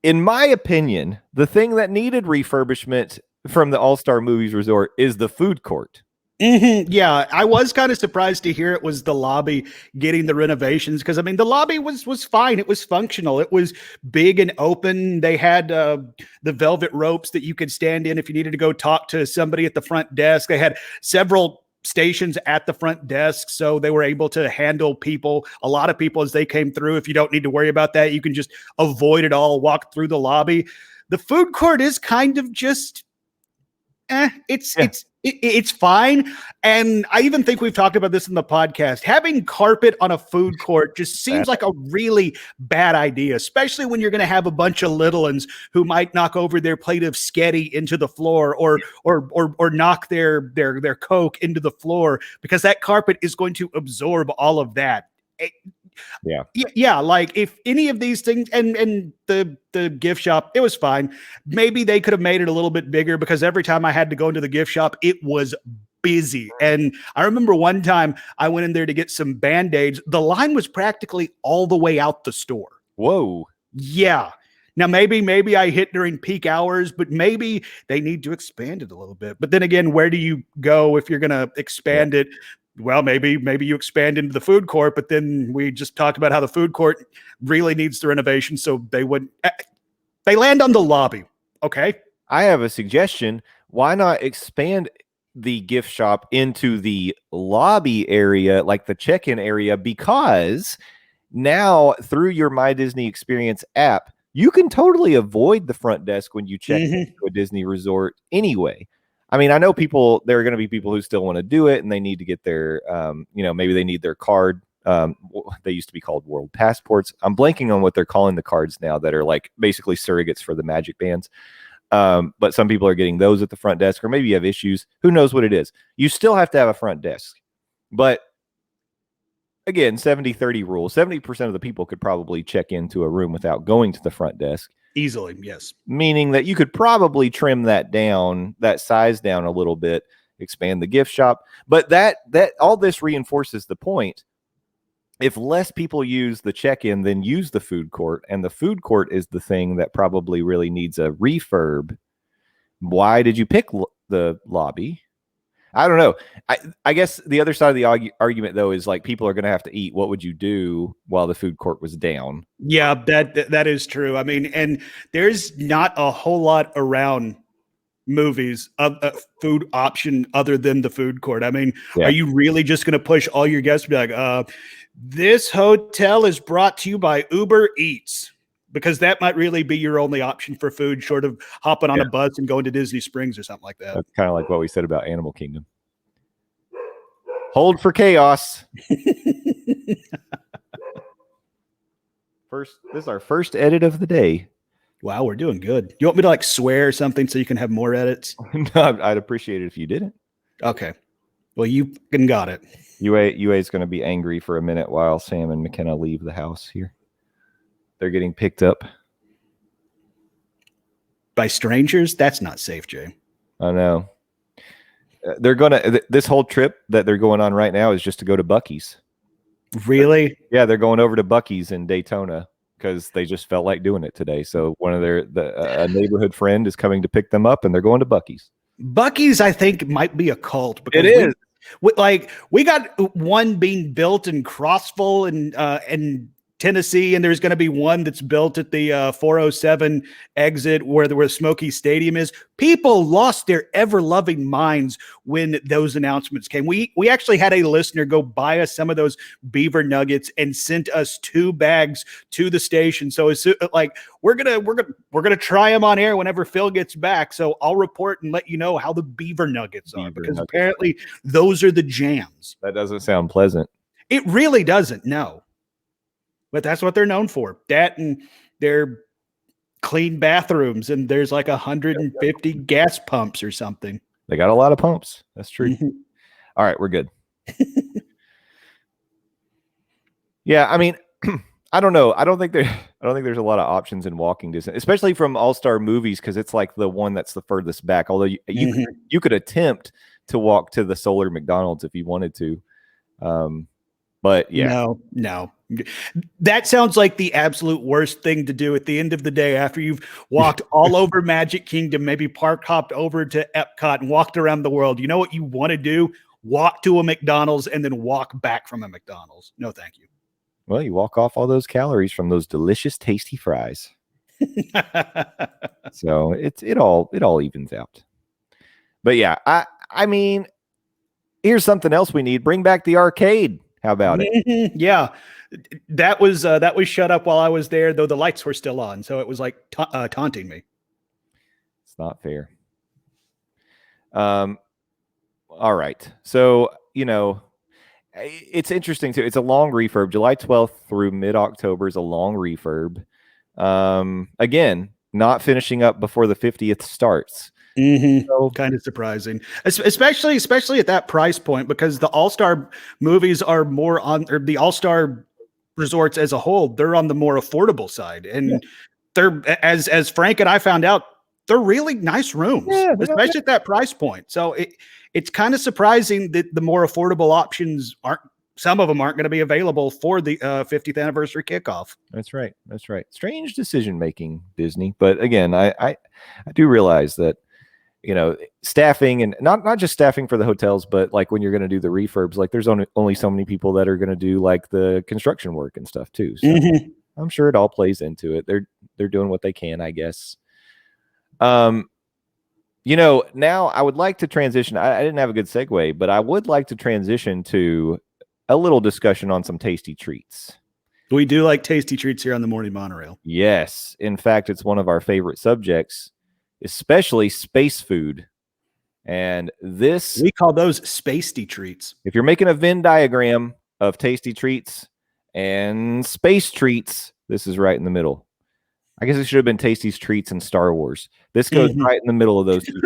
In my opinion, the thing that needed refurbishment from the All-Star Movies Resort is the food court. Yeah, I was kind of surprised to hear it was the lobby getting the renovations, because I mean the lobby was fine. It was functional. It was big and open. They had the velvet ropes that you could stand in if you needed to go talk to somebody at the front desk. They had several stations at the front desk, so they were able to handle a lot of people as they came through. If you don't need to worry about that, you can just avoid it all, walk through the lobby. The food court is kind of just it's fine. And I even think we've talked about this in the podcast. Having carpet on a food court just seems like a really bad idea, especially when you're going to have a bunch of little ones who might knock over their plate of sketty into the floor, or knock their Coke into the floor, because that carpet is going to absorb all of that. Yeah. Like if any of these things, and the gift shop, it was fine. Maybe they could have made it a little bit bigger, because every time I had to go into the gift shop, it was busy. And I remember one time I went in there to get some Band-Aids. The line was practically all the way out the store. Whoa. Yeah. Now, maybe I hit during peak hours, but maybe they need to expand it a little bit. But then again, where do you go if you're going to expand it? Well, maybe you expand into the food court, but then we just talked about how the food court really needs the renovation, so they land on the lobby. Okay. I have a suggestion. Why not expand the gift shop into the lobby area, like the check-in area? Because now through your My Disney Experience app, you can totally avoid the front desk when you check into a Disney resort anyway. I mean, I know there are going to be people who still want to do it, and they need to get their, maybe they need their card. They used to be called World Passports. I'm blanking on what they're calling the cards now, that are like basically surrogates for the Magic Bands. But some people are getting those at the front desk, or maybe you have issues. Who knows what it is? You still have to have a front desk. But again, 70-30 rule. 70% of the people could probably check into a room without going to the front desk. Easily, yes. Meaning that you could probably trim that size down a little bit, expand the gift shop. But that all this reinforces the point. If less people use the check-in, then use the food court, and the food court is the thing that probably really needs a refurb. Why did you pick the lobby? I don't know. I guess the other side of the argument, though, is like people are going to have to eat. What would you do while the food court was down? Yeah, that is true. I mean, and there's not a whole lot around movies of a food option other than the food court. I mean, Are you really just going to push all your guests to be like, this hotel is brought to you by Uber Eats? Because that might really be your only option for food, short of hopping on a bus and going to Disney Springs or something like that. That's kind of like what we said about Animal Kingdom. Hold for chaos. This is our first edit of the day. Wow, we're doing good. You want me to like swear or something so you can have more edits? No, I'd appreciate it if you didn't. Okay. Well, you got it. UA is going to be angry for a minute while Sam and McKenna leave the house here. They're getting picked up by strangers. That's not safe, Jay. I know. they're gonna. This whole trip that they're going on right now is just to go to Buc-ee's. Really? Yeah, they're going over to Buc-ee's in Daytona because they just felt like doing it today. So one of a neighborhood friend is coming to pick them up, and they're going to Buc-ee's. Buc-ee's, I think, might be a cult because we got one being built in Crossville and Tennessee, and there's going to be one that's built at the 407 exit where Smoky Stadium is. People lost their ever-loving minds when those announcements came. We actually had a listener go buy us some of those beaver nuggets and sent us 2 bags to the station. So it's like we're gonna try them on air whenever Phil gets back. So I'll report and let you know how the beaver nuggets are, because apparently those are the jams. That doesn't sound pleasant. It really doesn't. No. But that's what they're known for. That and their clean bathrooms, and there's like 150 gas pumps or something. They got a lot of pumps. That's true. All right, we're good. Yeah, I mean, I don't know. I don't think there's a lot of options in walking distance, especially from All-Star Movies, because it's like the one that's the furthest back. Although you could attempt to walk to the Solar McDonald's if you wanted to. But yeah. No. That sounds like the absolute worst thing to do at the end of the day after you've walked all over Magic Kingdom, maybe park hopped over to Epcot and walked around the world. You know what you want to do? Walk to a McDonald's and then walk back from a McDonald's. No, thank you. Well, you walk off all those calories from those delicious, tasty fries. So it all evens out. But yeah, I mean, here's something else we need. Bring back the arcade. How about it? Yeah, that was shut up while I was there, though the lights were still on. So it was like taunting me. It's not fair. All right. So, it's interesting too. It's a long refurb. July 12th through mid-October is a long refurb. Again, not finishing up before the 50th starts. So kind of surprising, especially at that price point, because the All-Star movies are more on, or the All-Star resorts as a whole, they're on the more affordable side, and they're as Frank and I found out, they're really nice rooms, especially at that price point. So it's kind of surprising that the more affordable options some of them aren't going to be available for the 50th anniversary kickoff. That's right. Strange decision making, Disney, but again, I do realize that. Staffing, and not just staffing for the hotels, but like when you're going to do the refurbs, like there's only so many people that are going to do like the construction work and stuff too. So I'm sure it all plays into it. They're doing what they can, I guess. Now I would like to transition. I didn't have a good segue, but I would like to transition to a little discussion on some tasty treats. We do like tasty treats here on the Morning Monorail. Yes. In fact, it's one of our favorite subjects, especially space food. And we call those spacey treats. If you're making a Venn diagram of tasty treats and space treats, this is right in the middle. I guess it should have been Tasty's Treats and Star Wars. This goes right in the middle of those two.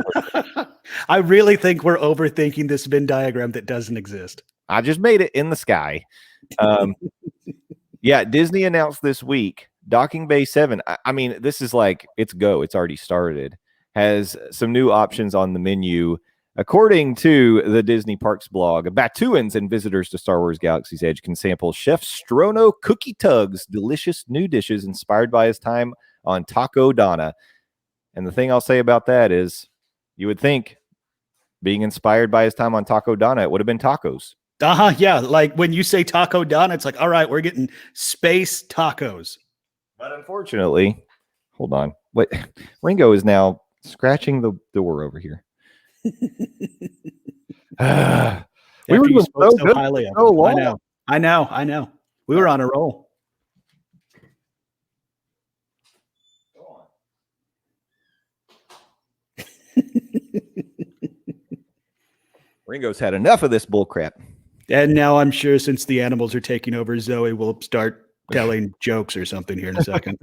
I really think we're overthinking this Venn diagram that doesn't exist. I just made it in the sky. Yeah, Disney announced this week, Docking Bay 7. I mean, this is like, it's already started. Has some new options on the menu. According to the Disney Parks blog, Batuans and visitors to Star Wars Galaxy's Edge can sample Chef Strono Cookie Tug's delicious new dishes inspired by his time on Taco Donna. And the thing I'll say about that is, you would think, being inspired by his time on Taco Donna, it would have been tacos. Yeah, like when you say Taco Donna, it's like, all right, we're getting space tacos. But unfortunately, hold on. Wait, Ringo is now scratching the door over here. We were doing so good. Highly so long. I know. We were on a roll. Ringo's had enough of this bullcrap. And now I'm sure since the animals are taking over, Zoe will start telling jokes or something here in a second.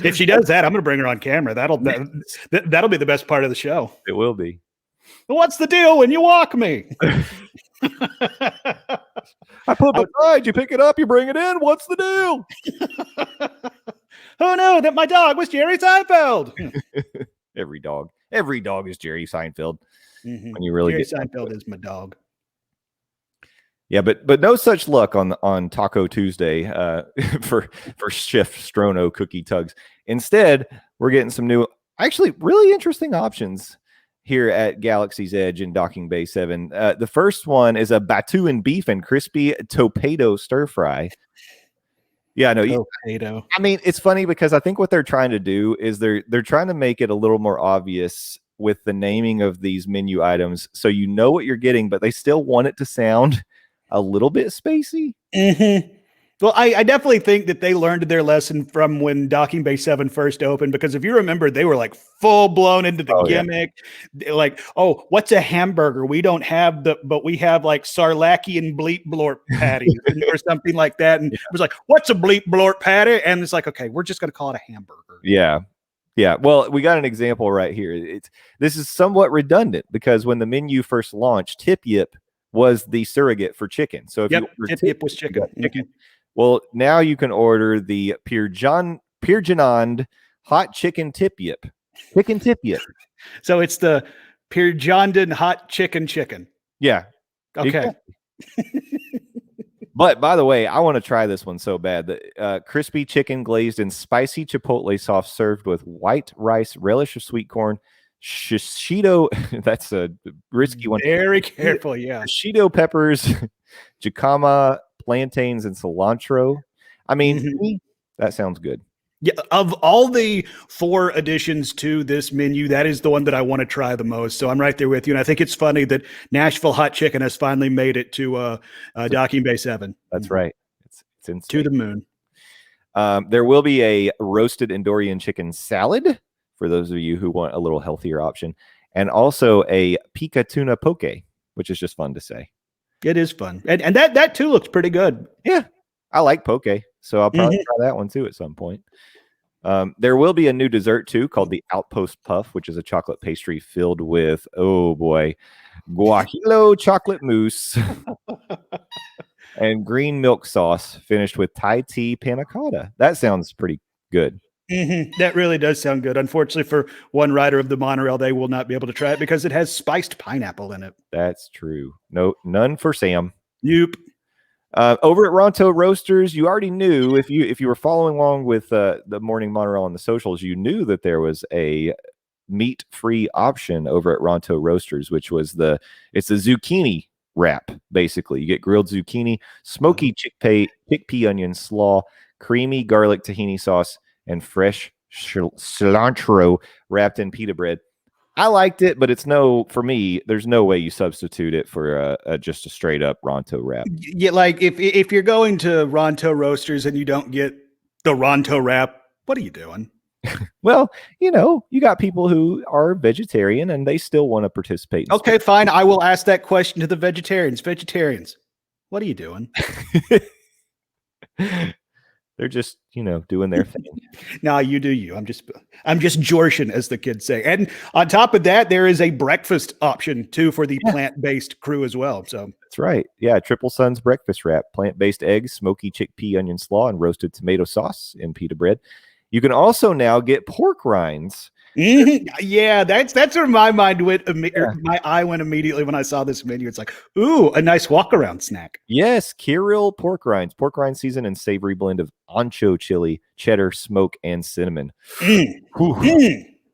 If she does that, I'm going to bring her on camera. That'll be the best part of the show. It will be. What's the deal when you walk me? I put it beside you, pick it up, you bring it in. What's the deal? Oh no, that my dog was Jerry Seinfeld. Every dog is Jerry Seinfeld. Mm-hmm. When you really Jerry get Seinfeld is my dog. Yeah, but no such luck on Taco Tuesday for Chef Strono cookie tugs. Instead, we're getting some new, actually really interesting options here at Galaxy's Edge in Docking Bay 7. The first one is a batu and beef and crispy torpedo stir fry. Yeah, no, torpedo. I mean, it's funny because I think what they're trying to do is they're trying to make it a little more obvious with the naming of these menu items, so you know what you're getting, but they still want it to sound a little bit spacey. Mm-hmm. Well, I definitely think that they learned their lesson from when Docking Bay 7 first opened, because if you remember, they were like full blown into the gimmick. Yeah. Like, oh, what's a hamburger? We don't have but we have like Sarlakian bleep blorp patties or something like that. And it was like, what's a bleep blorp patty? And it's like, okay, we're just going to call it a hamburger. Yeah. Yeah. Well, we got an example right here. This is somewhat redundant because when the menu first launched, Tip Yip was the surrogate for chicken. So if you Tip Yip was chicken. Mm-hmm. Well, now you can order the Pirjanand hot chicken Tip Yip. Chicken Tip Yip. So it's the Pirjandan hot chicken. Yeah. Okay. But by the way, I want to try this one so bad. The crispy chicken glazed in spicy chipotle sauce served with white rice, relish of sweet corn, shishito. That's a risky one. Very careful, yeah. Shishito peppers, jicama, plantains, and cilantro. I mean, that sounds good. Yeah, of all the 4 additions to this menu, that is the one that I want to try the most. So I'm right there with you. And I think it's funny that Nashville Hot Chicken has finally made it to Docking Bay 7. That's right. It's insane. To the moon. There will be a roasted Endorian chicken salad for those of you who want a little healthier option, and also a pica tuna poke, which is just fun to say. It is fun. And that too looks pretty good. Yeah, I like poke, so I'll probably try that one too at some point. There will be a new dessert too called the Outpost Puff, which is a chocolate pastry filled with, oh boy, guajillo chocolate mousse and green milk sauce finished with Thai tea panna cotta. That sounds pretty good. That really does sound good. Unfortunately, for one rider of the monorail, they will not be able to try it because it has spiced pineapple in it. That's true. No, none for Sam. Nope. Over at Ronto Roasters, you already knew if you were following along with the Morning Monorail on the socials, you knew that there was a meat-free option over at Ronto Roasters, which was it's a zucchini wrap. Basically, you get grilled zucchini, smoky chickpea onion slaw, creamy garlic tahini sauce, and fresh cilantro wrapped in pita bread. I liked it, but for me, there's no way you substitute it for just a straight up Ronto wrap. Yeah, like if you're going to Ronto Roasters and you don't get the Ronto wrap, what are you doing? Well, you got people who are vegetarian and they still want to participate. Okay, fine. I will ask that question to the vegetarians. Vegetarians, what are you doing? They're just, doing their thing. No, you do you. I'm just Georgian, as the kids say. And on top of that, there is a breakfast option too for the plant-based crew as well. So that's right. Yeah, Triple Sun's breakfast wrap: plant-based eggs, smoky chickpea onion slaw, and roasted tomato sauce in pita bread. You can also now get pork rinds. Yeah, that's where my mind went. My eye went immediately when I saw this menu. It's like, ooh, a nice walk-around snack. Yes, Kirill pork rinds season and savory blend of ancho chili, cheddar, smoke, and cinnamon.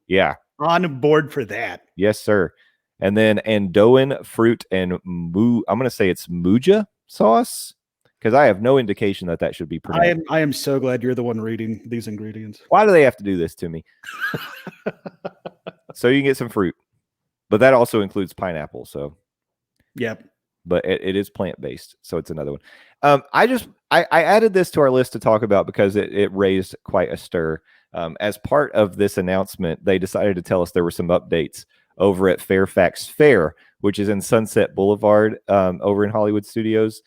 Yeah, on board for that. Yes, sir. And then Andoan fruit and I'm going to say it's muja sauce, because I have no indication that should be pronounced. I am so glad you're the one reading these ingredients. Why do they have to do this to me? So you can get some fruit, but that also includes pineapple. So, yep. But it is plant-based, so it's another one. I added this to our list to talk about because it raised quite a stir. As part of this announcement, they decided to tell us there were some updates over at Fairfax Fair, which is in Sunset Boulevard over in Hollywood Studios.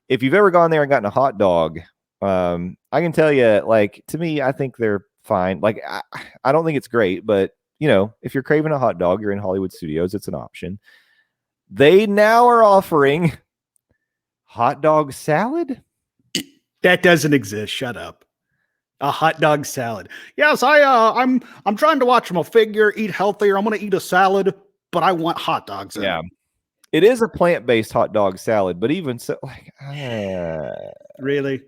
If you've ever gone there and gotten a hot dog, I can tell you, like, to me, I think they're fine. Like, I don't think it's great, but, if you're craving a hot dog, you're in Hollywood Studios, it's an option. They now are offering hot dog salad. That doesn't exist. Shut up. A hot dog salad. Yes, I'm trying to watch my figure, eat healthier. I'm going to eat a salad, but I want hot dogs. Yeah. It is a plant-based hot dog salad, but even so, like, really?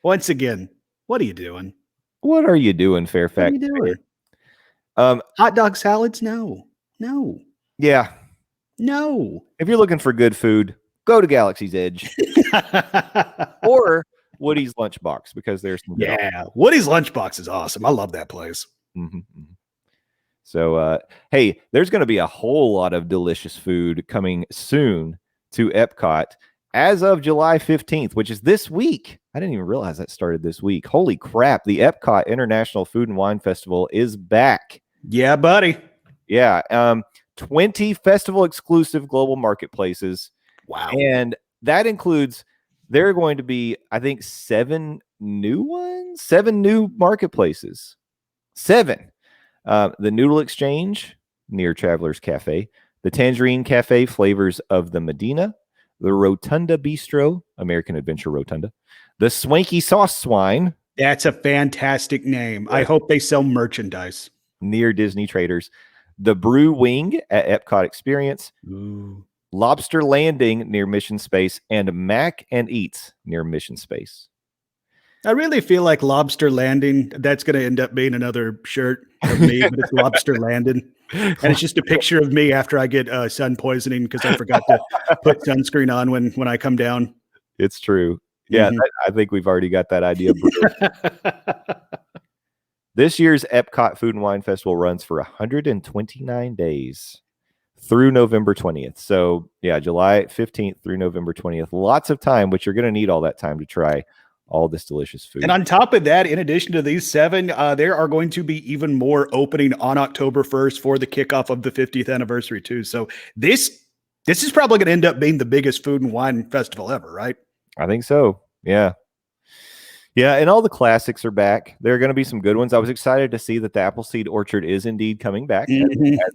Once again, what are you doing? What are you doing, Fairfax? What are you doing? Hot dog salads? No. Yeah. No. If you're looking for good food, go to Galaxy's Edge or Woody's Lunchbox, because there's some good Woody's Lunchbox is awesome. I love that place. Mm-hmm. So, hey, there's going to be a whole lot of delicious food coming soon to Epcot as of July 15th, which is this week. I didn't even realize that started this week. Holy crap. The Epcot International Food and Wine Festival is back. Yeah, buddy. Yeah. 20 festival exclusive global marketplaces. Wow. And that includes, there are going to be, I think, 7 new marketplaces. 7. The Noodle Exchange near Travelers Cafe, the Tangerine Cafe Flavors of the Medina, the Rotunda Bistro, American Adventure Rotunda, the Swanky Sauce Swine. That's a fantastic name. I hope they sell merchandise. Near Disney Traders, the Brew Wing at Epcot Experience, Lobster Landing near Mission Space, and Mac and Eats near Mission Space. I really feel like Lobster Landing, that's going to end up being another shirt of me, but it's Lobster Landing. And it's just a picture of me after I get sun poisoning because I forgot to put sunscreen on when I come down. It's true. Yeah, I think we've already got that idea. This year's Epcot Food and Wine Festival runs for 129 days through November 20th. So, yeah, July 15th through November 20th. Lots of time, but you're going to need all that time to try all this delicious food. And on top of that, in addition to these 7, there are going to be even more opening on October 1st for the kickoff of the 50th anniversary too. So this is probably going to end up being the biggest food and wine festival ever, right? I think so. Yeah. Yeah, and all the classics are back. There are going to be some good ones. I was excited to see that the Appleseed Orchard is indeed coming back, as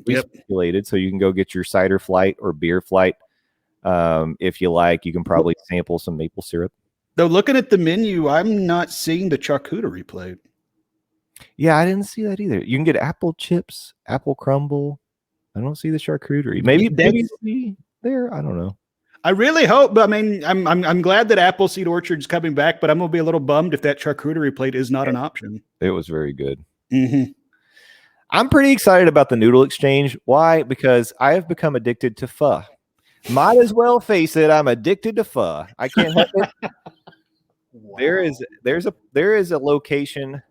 we speculated. So you can go get your cider flight or beer flight if you like. You can probably sample some maple syrup. Though looking at the menu, I'm not seeing the charcuterie plate. Yeah, I didn't see that either. You can get apple chips, apple crumble. I don't see the charcuterie. Maybe there. I don't know. I really hope. But I mean, I'm glad that Appleseed Orchard's coming back, but I'm gonna be a little bummed if that charcuterie plate is not an option. It was very good. I'm pretty excited about the Noodle Exchange. Why? Because I have become addicted to pho. Might as well face it. I'm addicted to pho. I can't help it. Wow. There is a location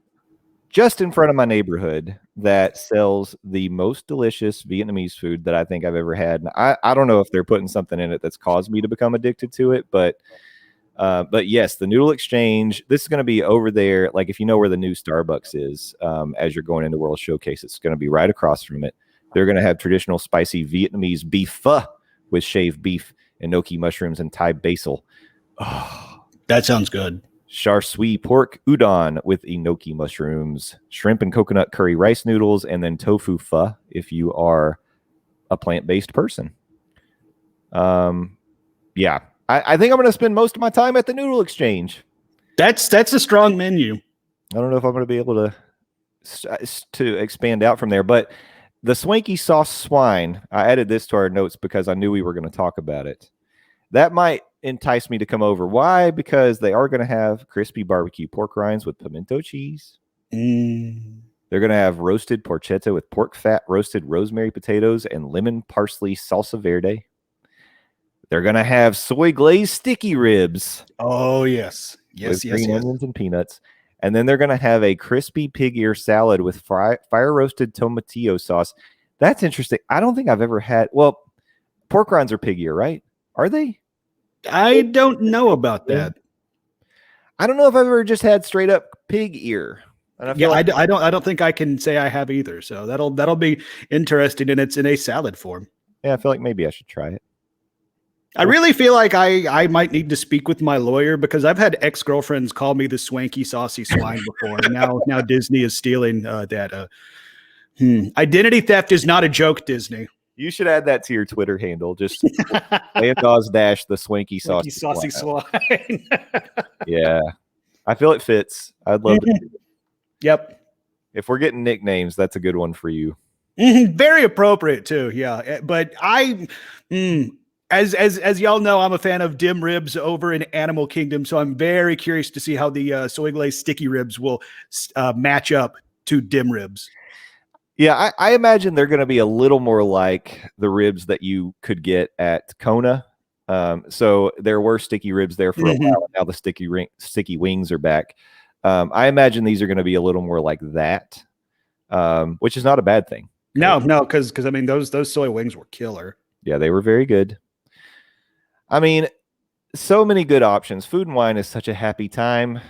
just in front of my neighborhood that sells the most delicious Vietnamese food that I think I've ever had. And I don't know if they're putting something in it that's caused me to become addicted to it, but yes, the Noodle Exchange, this is going to be over there. Like if you know where the new Starbucks is, as you're going into World Showcase, it's going to be right across from it. They're going to have traditional spicy Vietnamese beef pho with shaved beef, enoki mushrooms, and Thai basil. Oh, that sounds good. Char siu pork udon with enoki mushrooms, shrimp and coconut curry rice noodles, and then tofu pho if you are a plant-based person. Yeah, I think I'm going to spend most of my time at the Noodle Exchange. That's a strong menu. I don't know if I'm going to be able to expand out from there, but the Swanky Sauce Swine, I added this to our notes because I knew we were going to talk about it. That might entice me to come over. Why? Because they are going to have crispy barbecue pork rinds with pimento cheese. They're going to have roasted porchetta with pork fat, roasted rosemary potatoes, and lemon parsley salsa verde. They're going to have soy glazed sticky ribs. Oh, yes. Yes, with green onions and peanuts. And then they're going to have a crispy pig ear salad with fire roasted tomatillo sauce. That's interesting. I don't think I've ever had. Well, pork rinds are pig ear, right? Are they? I don't know about that. I don't know if I've ever just had straight up pig ear. And I don't think I can say I have either. So that'll be interesting, and it's in a salad form. Yeah, I feel like maybe I should try it. I really feel like I might need to speak with my lawyer because I've had ex-girlfriends call me the swanky saucy swine before. Now Disney is stealing that. Identity theft is not a joke, Disney. You should add that to your Twitter handle. Just Landau's dash the swanky saucy swine. Yeah, I feel it fits. I'd love to. Yep. If we're getting nicknames, that's a good one for you. Very appropriate too. Yeah. But as y'all know, I'm a fan of dim ribs over in Animal Kingdom. So I'm very curious to see how the soy glaze sticky ribs will match up to dim ribs. Yeah, I imagine they're going to be a little more like the ribs that you could get at Kona. So there were sticky ribs there for a while, and now the sticky wings are back. I imagine these are going to be a little more like that, which is not a bad thing. No, because I mean those soy wings were killer. Yeah, they were very good. I mean, so many good options. Food and Wine is such a happy time,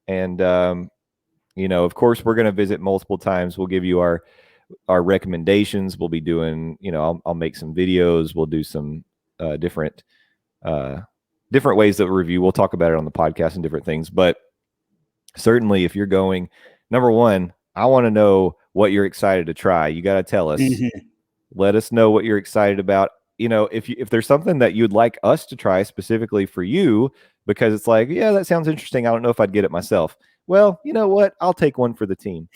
and of course, we're going to visit multiple times. We'll give you our recommendations. We'll be doing, I'll make some videos. We'll do some different ways that we review. We'll talk about it on the podcast and different things. But certainly, if you're going, number one, I want to know what you're excited to try. You got to tell us. Let us know what you're excited about. If there's something that you'd like us to try specifically for you, because it's like, yeah, that sounds interesting. I don't know if I'd get it myself. Well, you know what? I'll take one for the team.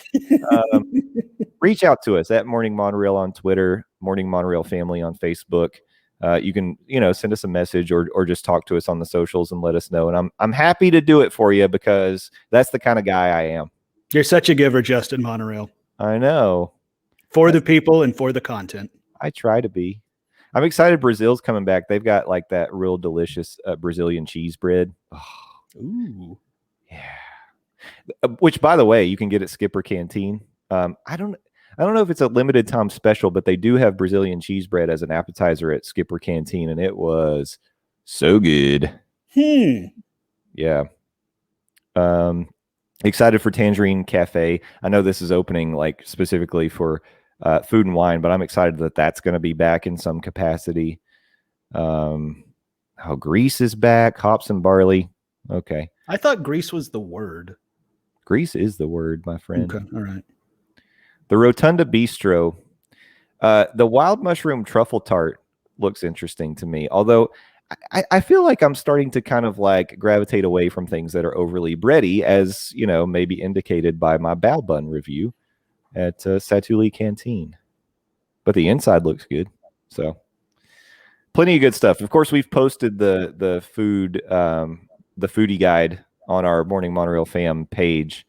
Reach out to us at Morning Monorail on Twitter, Morning Monorail Family on Facebook. You can, send us a message or just talk to us on the socials and let us know. And I'm happy to do it for you because that's the kind of guy I am. You're such a giver, Justin Monorail. I know. For the people and for the content. I try to be. I'm excited Brazil's coming back. They've got like that real delicious Brazilian cheese bread. Oh. Ooh. Yeah. Which, by the way, you can get at Skipper Canteen. I don't know if it's a limited time special, but they do have Brazilian cheese bread as an appetizer at Skipper Canteen, and it was so good. Yeah. Excited for Tangerine Cafe. I know this is opening like specifically for Food and Wine, but I'm excited that that's going to be back in some capacity. Grease is back. Hops and barley. Okay. I thought Grease was the word. Grease is the word, my friend. Okay. All right. The Rotunda Bistro. The wild mushroom truffle tart looks interesting to me. Although I feel like I'm starting to kind of like gravitate away from things that are overly bready, as maybe indicated by my bao bun review at Satuli Canteen. But the inside looks good. So plenty of good stuff. Of course, we've posted the food, the foodie guide on our Morning Monorail fam page.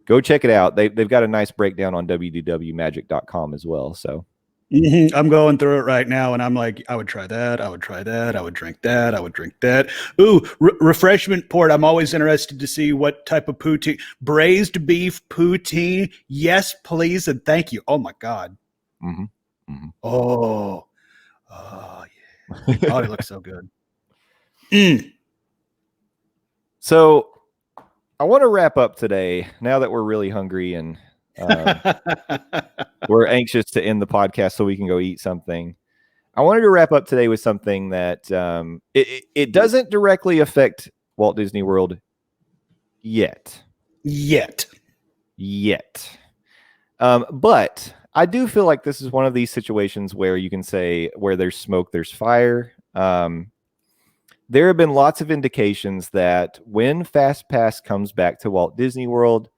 Go check it out. They've got a nice breakdown on wdwmagic.com as well. So I'm going through it right now, and I'm like, I would try that. I would try that. I would drink that. I would drink that. Ooh, refreshment port. I'm always interested to see what type of poutine. Braised beef poutine. Yes, please, and thank you. Oh my God. Oh, yeah. Oh, it looks so good. So I want to wrap up today now that we're really hungry and we're anxious to end the podcast so we can go eat something. I wanted to wrap up today with something that it doesn't directly affect Walt Disney World yet. But I do feel like this is one of these situations where you can say where there's smoke, there's fire. There have been lots of indications that when FastPass comes back to Walt Disney World,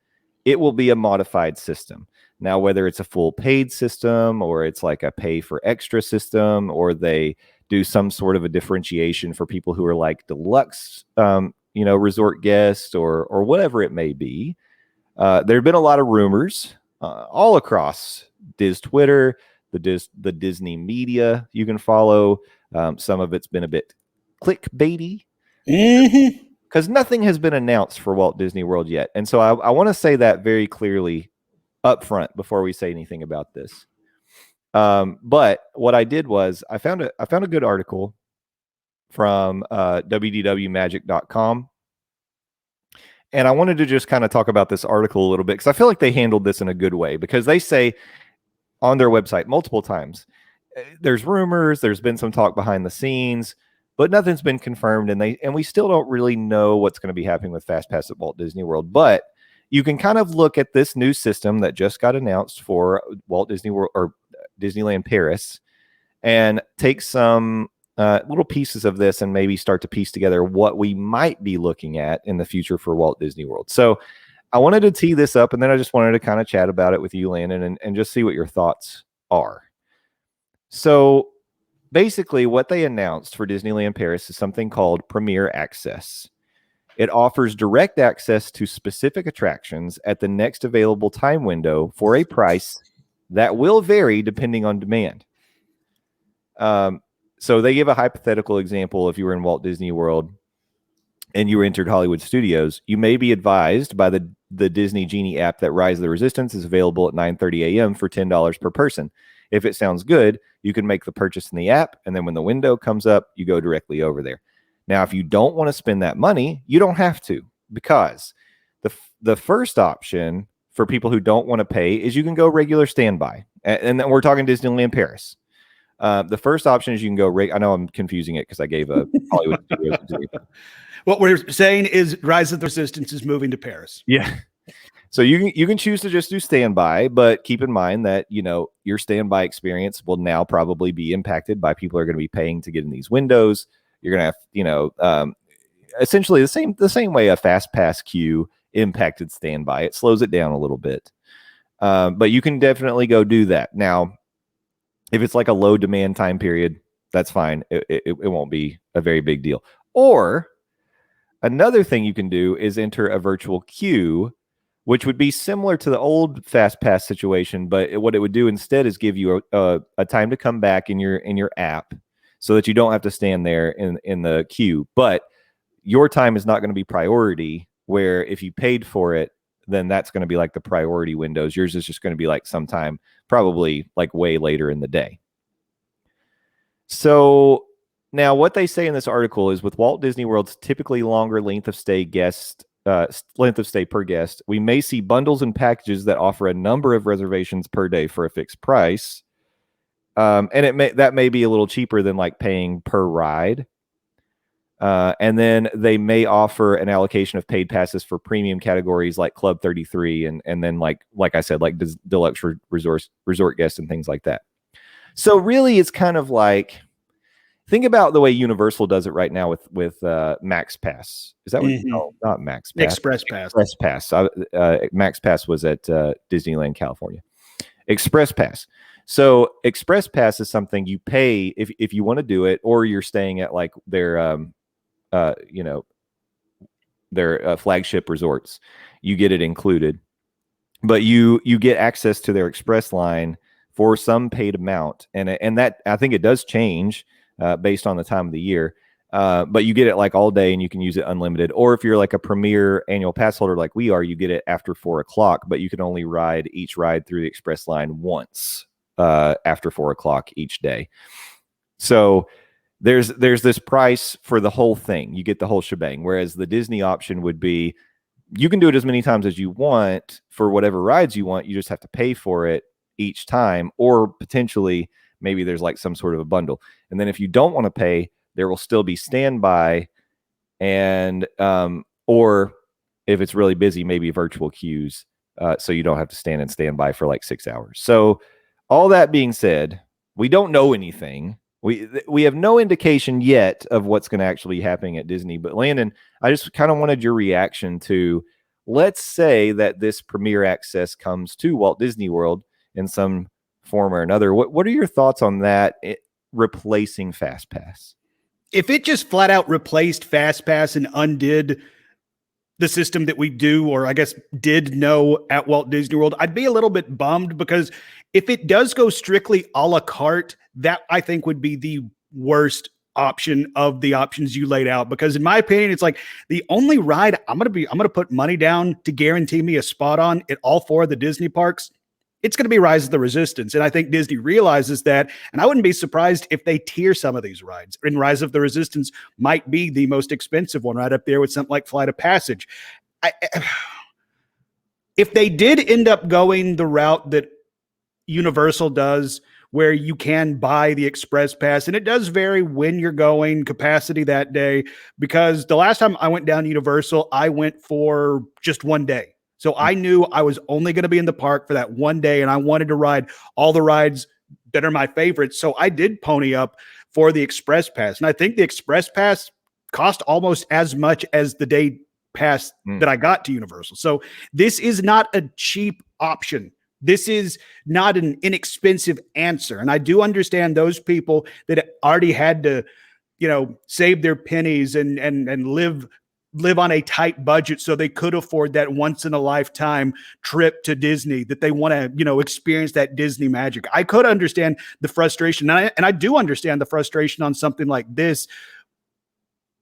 it will be a modified system. Now, whether it's a full paid system or it's like a pay for extra system, or they do some sort of a differentiation for people who are like deluxe, resort guests or whatever it may be. There have been a lot of rumors all across Diz Twitter, the Disney media you can follow. Some of it's been a bit clickbaity because nothing has been announced for Walt Disney World yet. And so I want to say that very clearly up front before we say anything about this. But what I did was I found a good article from wdwmagic.com. And I wanted to just kind of talk about this article a little bit because I feel like they handled this in a good way, because they say on their website multiple times, there's rumors, there's been some talk behind the scenes, but nothing's been confirmed, and we still don't really know what's going to be happening with FastPass at Walt Disney World. But you can kind of look at this new system that just got announced for Walt Disney World or Disneyland Paris and take some little pieces of this and maybe start to piece together what we might be looking at in the future for Walt Disney World. So I wanted to tee this up, and then I just wanted to kind of chat about it with you, Landon, and just see what your thoughts are. So basically, what they announced for Disneyland Paris is something called Premier Access. It offers direct access to specific attractions at the next available time window for a price that will vary depending on demand. So they give a hypothetical example. If you were in Walt Disney World and you entered Hollywood Studios, you may be advised by the Disney Genie app that Rise of the Resistance is available at 9:30 a.m. for $10 per person. If it sounds good, you can make the purchase in the app, and then when the window comes up, you go directly over there. Now, if you don't want to spend that money, you don't have to, because the first option for people who don't want to pay is you can go regular standby. And then we're talking Disneyland Paris. The first option is you can go. I know I'm confusing it because I gave a Hollywood Studios. What we're saying is Rise of the Resistance is moving to Paris. Yeah. So you can choose to just do standby, but keep in mind that, your standby experience will now probably be impacted by people who are going to be paying to get in these windows. You're going to have, essentially the same way a fast pass queue impacted standby. It slows it down a little bit. But you can definitely go do that. Now, if it's like a low demand time period, that's fine. It won't be a very big deal. Or another thing you can do is enter a virtual queue, which would be similar to the old fast pass situation. But what it would do instead is give you a time to come back in your app, so that you don't have to stand there in the queue. But your time is not going to be priority, where if you paid for it, then that's going to be like the priority windows. Yours is just going to be like sometime, probably like way later in the day. So now what they say in this article is, with Walt Disney World's typically longer length of stay per guest, we may see bundles and packages that offer a number of reservations per day for a fixed price. And that may be a little cheaper than like paying per ride. And then they may offer an allocation of paid passes for premium categories like Club 33 and then like I said, like deluxe resort guests and things like that. So really, it's kind of like, think about the way Universal does it right now with Max Pass. Is that what? No, not Max Pass. Express Pass. Express Pass. Max Pass was at Disneyland, California. Express Pass. So Express Pass is something you pay if you want to do it, or you're staying at like their flagship resorts. You get it included, but you get access to their Express line for some paid amount, and that, I think it does change based on the time of the year. But you get it like all day, and you can use it unlimited. Or if you're like a premier annual pass holder like we are, you get it after 4:00, but you can only ride each ride through the Express line once after 4:00 each day. So there's this price for the whole thing. You get the whole shebang. Whereas the Disney option would be, you can do it as many times as you want for whatever rides you want. You just have to pay for it each time, or potentially maybe there's like some sort of a bundle. And then if you don't want to pay, there will still be standby, and or if it's really busy, maybe virtual queues, so you don't have to stand in standby for like 6 hours. So all that being said, we don't know anything. We have no indication yet of what's going to actually be happening at Disney. But Landon, I just kind of wanted your reaction to, let's say that this Premier Access comes to Walt Disney World in some form or another. What are your thoughts on that replacing FastPass? If it just flat out replaced FastPass and undid the system that we do, or I guess did know at Walt Disney World, I'd be a little bit bummed, because if it does go strictly a la carte, that I think would be the worst option of the options you laid out. Because in my opinion, it's like the only ride I'm going to put money down to guarantee me a spot on at all four of the Disney parks, it's going to be Rise of the Resistance. And I think Disney realizes that. And I wouldn't be surprised if they tier some of these rides. And Rise of the Resistance might be the most expensive one, right up there with something like Flight of Passage. If they did end up going the route that Universal does, where you can buy the Express Pass, and it does vary when you're going, capacity that day, because the last time I went down to Universal, I went for just one day. So I knew I was only going to be in the park for that one day, and I wanted to ride all the rides that are my favorites. So I did pony up for the Express Pass. And I think the Express Pass cost almost as much as the day pass that I got to Universal. So this is not a cheap option This is not an inexpensive answer. And I do understand those people that already had to, save their pennies and live on a tight budget so they could afford that once in a lifetime trip to Disney, that they want to, experience that Disney magic. I could understand the frustration, and I do understand the frustration on something like this.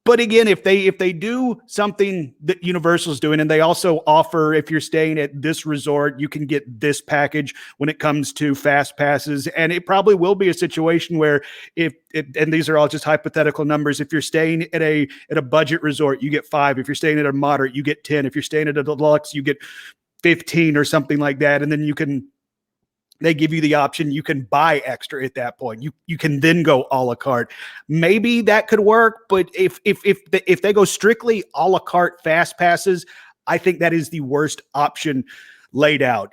But again, if they do something that Universal's doing, and they also offer, if you're staying at this resort, you can get this package when it comes to fast passes. And it probably will be a situation where and these are all just hypothetical numbers. If you're staying at a budget resort, you get 5. If you're staying at a moderate, you get 10. If you're staying at a deluxe, you get 15 or something like that. And then they give you the option. You can buy extra at that point. You can then go a la carte. Maybe that could work, but if they go strictly a la carte fast passes, I think that is the worst option laid out.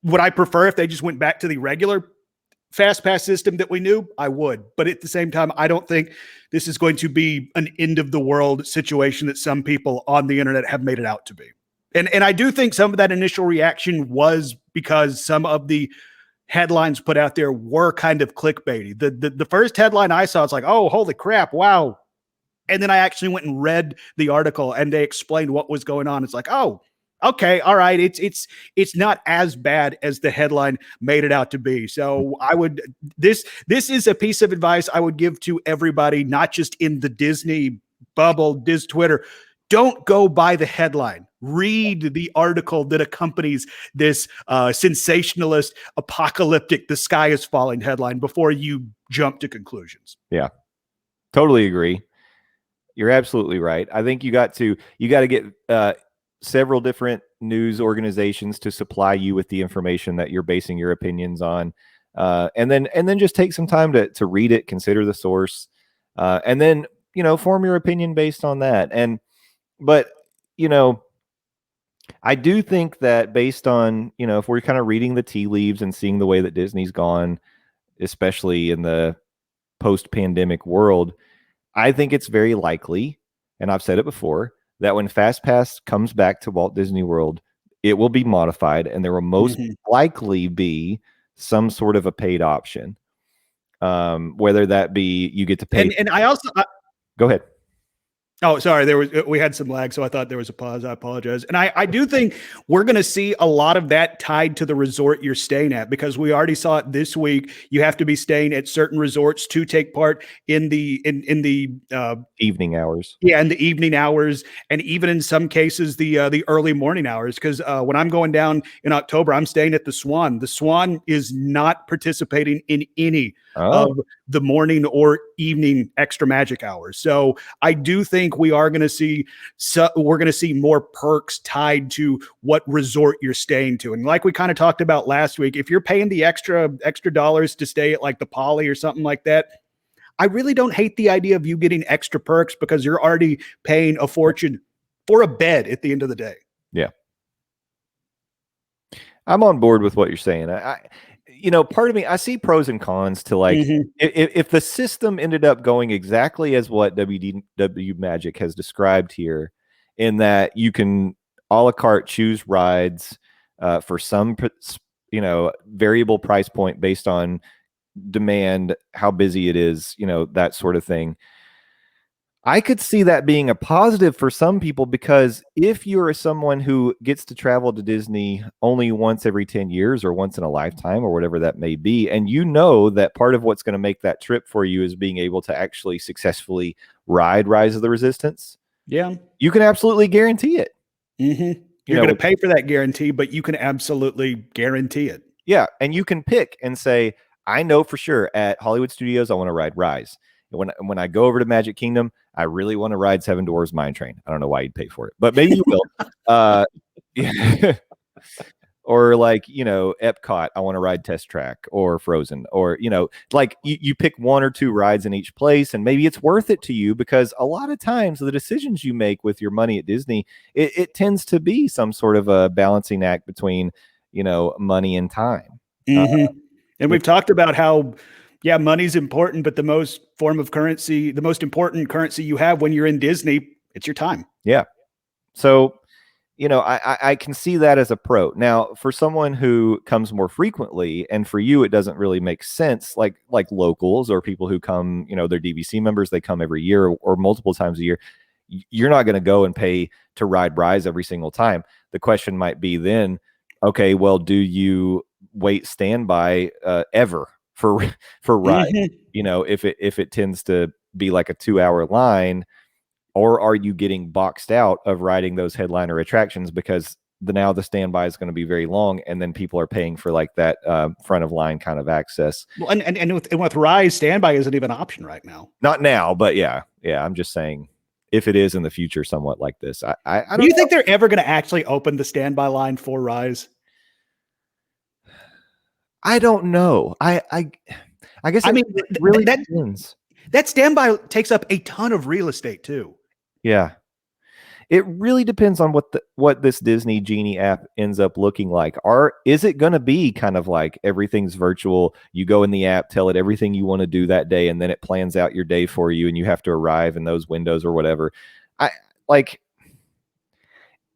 Would I prefer if they just went back to the regular fast pass system that we knew? I would, but at the same time, I don't think this is going to be an end of the world situation that some people on the internet have made it out to be. And I do think some of that initial reaction was because some of the headlines put out there were kind of clickbaity. The first headline I saw, it's like, oh, holy crap, wow. And then I actually went and read the article and they explained what was going on. It's like, oh, okay, all right. It's not as bad as the headline made it out to be. So this is a piece of advice I would give to everybody, not just in the Disney bubble, Twitter. Don't go by the headline. Read the article that accompanies this sensationalist, apocalyptic, the sky is falling headline before you jump to conclusions. Yeah, totally agree. You're absolutely right. I think you got to get several different news organizations to supply you with the information that you're basing your opinions on, and then just take some time to read it, consider the source, and then form your opinion based on that. But I do think that based on, if we're kind of reading the tea leaves and seeing the way that Disney's gone, especially in the post-pandemic world, I think it's very likely, and I've said it before, that when FastPass comes back to Walt Disney World, it will be modified and there will most likely be some sort of a paid option. Whether that be you get to pay. And I also... Go ahead. Oh, sorry. We had some lag, so I thought there was a pause. I apologize. And I do think we're going to see a lot of that tied to the resort you're staying at, because we already saw it this week. You have to be staying at certain resorts to take part in the evening hours. Yeah, in the evening hours, and even in some cases the early morning hours. Because when I'm going down in October, I'm staying at the Swan. The Swan is not participating in any of the morning or evening extra magic hours. So I do think we are going to see more perks tied to what resort you're staying to. And like we kind of talked about last week, if you're paying the extra dollars to stay at like the Poly or something like that, I really don't hate the idea of you getting extra perks, because you're already paying a fortune for a bed at the end of the day. Yeah. I'm on board with what you're saying. Part of me, I see pros and cons to if the system ended up going exactly as what WDW Magic has described here, in that you can a la carte choose rides for some, variable price point based on demand, how busy it is, that sort of thing. I could see that being a positive for some people, because if you're someone who gets to travel to Disney only once every 10 years or once in a lifetime or whatever that may be, and that part of what's going to make that trip for you is being able to actually successfully ride Rise of the Resistance. Yeah. You can absolutely guarantee it. Mm-hmm. You're going to pay for that guarantee, but you can absolutely guarantee it. Yeah. And you can pick and say, I know for sure at Hollywood Studios, I want to ride Rise. When I go over to Magic Kingdom, I really want to ride Seven Dwarfs Mine Train. I don't know why you'd pay for it, but maybe you will. Yeah. Or Epcot, I want to ride Test Track or Frozen, or, you pick one or two rides in each place, and maybe it's worth it to you, because a lot of times the decisions you make with your money at Disney, it tends to be some sort of a balancing act between, money and time. Mm-hmm. And we've talked about how, yeah, money's important, but the most important currency you have when you're in Disney, it's your time. Yeah. So, I can see that as a pro. Now, for someone who comes more frequently, and for you, it doesn't really make sense, like locals or people who come, they're DVC members, they come every year or multiple times a year. You're not going to go and pay to ride rides every single time. The question might be then, okay, well, do you wait standby ever for ride? If it tends to be like a 2-hour line. Or are you getting boxed out of riding those headliner attractions because now the standby is going to be very long, and then people are paying for like that front of line kind of access. Well, and with Rise, standby isn't even an option right now. Not now, but yeah. I'm just saying if it is in the future, somewhat like this. I don't Do you think they're ever going to actually open the standby line for Rise? I don't know. I guess it really depends. That standby takes up a ton of real estate too. Yeah. It really depends on what this Disney Genie app ends up looking like. Is it going to be kind of like everything's virtual? You go in the app, tell it everything you want to do that day, and then it plans out your day for you, and you have to arrive in those windows or whatever.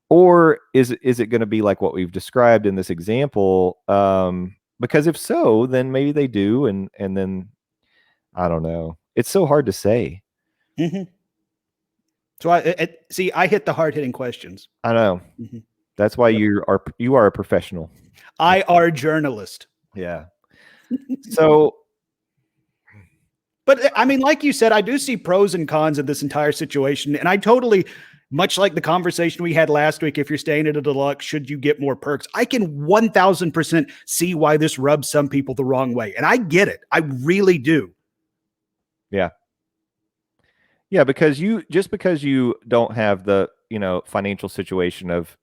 Or is it going to be like what we've described in this example? Because if so, then maybe they do, and then I don't know. It's so hard to say. Mm-hmm. So I hit the hard-hitting questions. I know. Mm-hmm. That's why you are a professional. IR journalist. Yeah. So, but I mean, like you said, I do see pros and cons of this entire situation, and I totally, much like the conversation we had last week, if you're staying at a deluxe, should you get more perks? I can 1000% see why this rubs some people the wrong way, and I get it. I really do. Yeah. Yeah, because you don't have the, financial situation of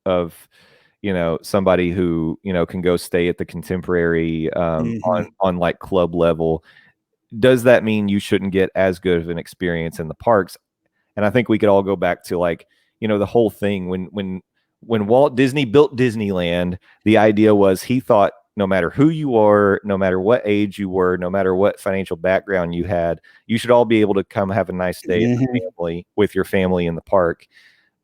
somebody who, can go stay at the Contemporary on like club level. Does that mean you shouldn't get as good of an experience in the parks? And I think we could all go back to like, the whole thing when Walt Disney built Disneyland, the idea was he thought no matter who you are, no matter what age you were, no matter what financial background you had, you should all be able to come have a nice day with your family in the park.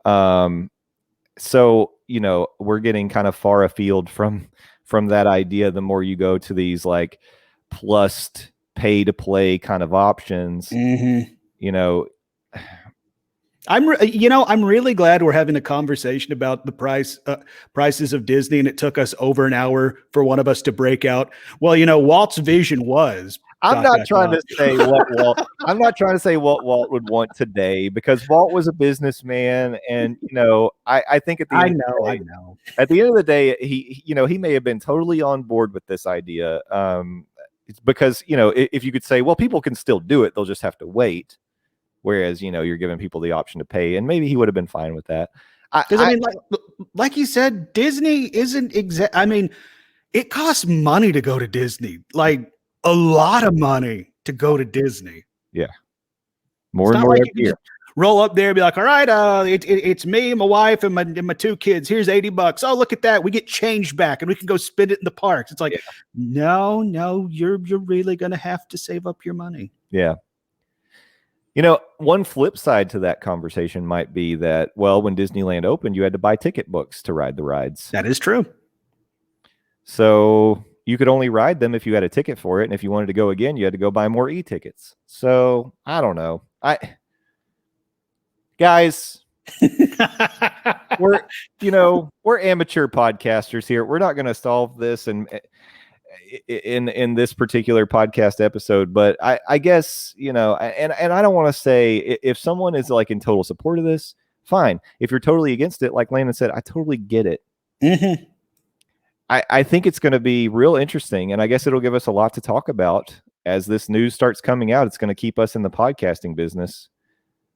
So, we're getting kind of far afield from that idea. The more you go to these like plus pay to play kind of options, I'm really glad we're having a conversation about the prices of Disney, and it took us over an hour for one of us to break out. Well, Walt's vision was. I'm not trying to say what Walt would want today, because Walt was a businessman, and I think at the end at the end of the day, he may have been totally on board with this idea, because if you could say, well, people can still do it, they'll just have to wait. Whereas, you're giving people the option to pay, and maybe he would have been fine with that. Because like you said, Disney isn't exact. I mean, it costs money to go to Disney, like a lot of money to go to Disney. Yeah, more and more every year. Roll up there and be like, all right, it's me, my wife, and my 2 kids. Here's $80. Oh, look at that. We get change back, and we can go spend it in the parks. It's like, no, you're really gonna have to save up your money. Yeah. One flip side to that conversation might be that, well, when Disneyland opened, you had to buy ticket books to ride the rides. That is true. So you could only ride them if you had a ticket for it. And if you wanted to go again, you had to go buy more e-tickets. So I don't know. Guys, we're amateur podcasters here. We're not going to solve this in this particular podcast episode, but I guess, and I don't want to say if someone is like in total support of this, fine. If you're totally against it, like Landon said, I totally get it. Mm-hmm. I think it's going to be real interesting, and I guess it'll give us a lot to talk about as this news starts coming out. It's going to keep us in the podcasting business,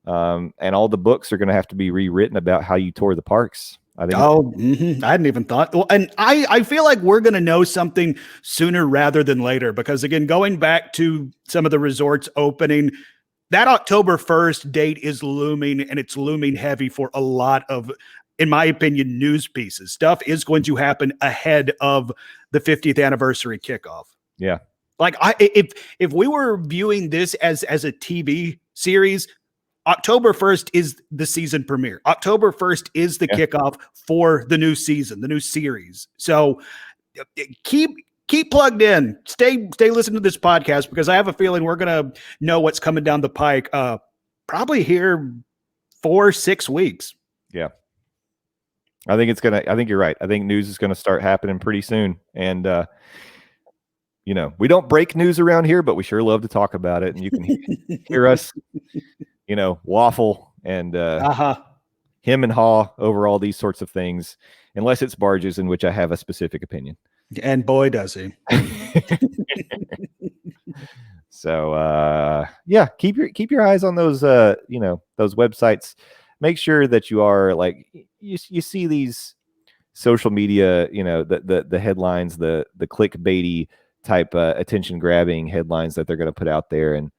and all the books are going to have to be rewritten about how you tour the parks. I think. I hadn't even thought. Well, and I feel like we're going to know something sooner rather than later, because again, going back to some of the resorts opening, that October 1st date is looming, and it's looming heavy for a lot of, in my opinion, news pieces. Stuff is going to happen ahead of the 50th anniversary kickoff. Yeah. Like if we were viewing this as a TV series, October 1st is the season premiere. October 1st is the kickoff for the new season, the new series. So keep plugged in. Stay listening to this podcast, because I have a feeling we're going to know what's coming down the pike probably here 4-6 weeks. Yeah. I think you're right. I think news is going to start happening pretty soon. And, we don't break news around here, but we sure love to talk about it. And you can hear us, waffle and him and haw over all these sorts of things, unless it's barges, in which I have a specific opinion. And boy, does he. So, keep your eyes on those, those websites. Make sure that you are like, you see these social media, the headlines, the clickbaity type attention grabbing headlines that they're going to put out there, and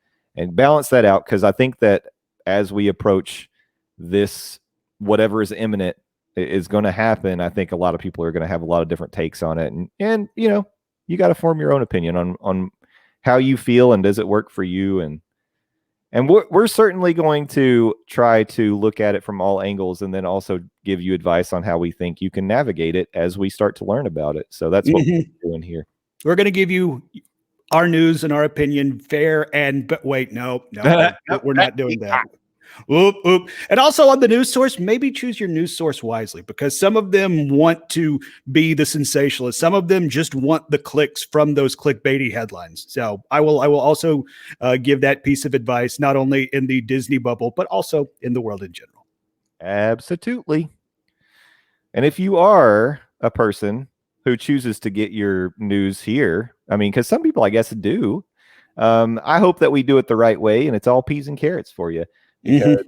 balance that out. Because I think that as we approach this, whatever is imminent is going to happen, I think a lot of people are going to have a lot of different takes on it. And you got to form your own opinion on how you feel and does it work for you. And we're certainly going to try to look at it from all angles, and then also give you advice on how we think you can navigate it as we start to learn about it. So that's what we're doing here. We're going to give you our news and our opinion, fair but wait, no, we're not doing that. Oop. And also on the news source, maybe choose your news source wisely, because some of them want to be the sensationalist. Some of them just want the clicks from those clickbaity headlines. So I will also give that piece of advice, not only in the Disney bubble, but also in the world in general. Absolutely. And if you are a person who chooses to get your news here, because some people, I guess, do, I hope that we do it the right way, and it's all peas and carrots for you. Because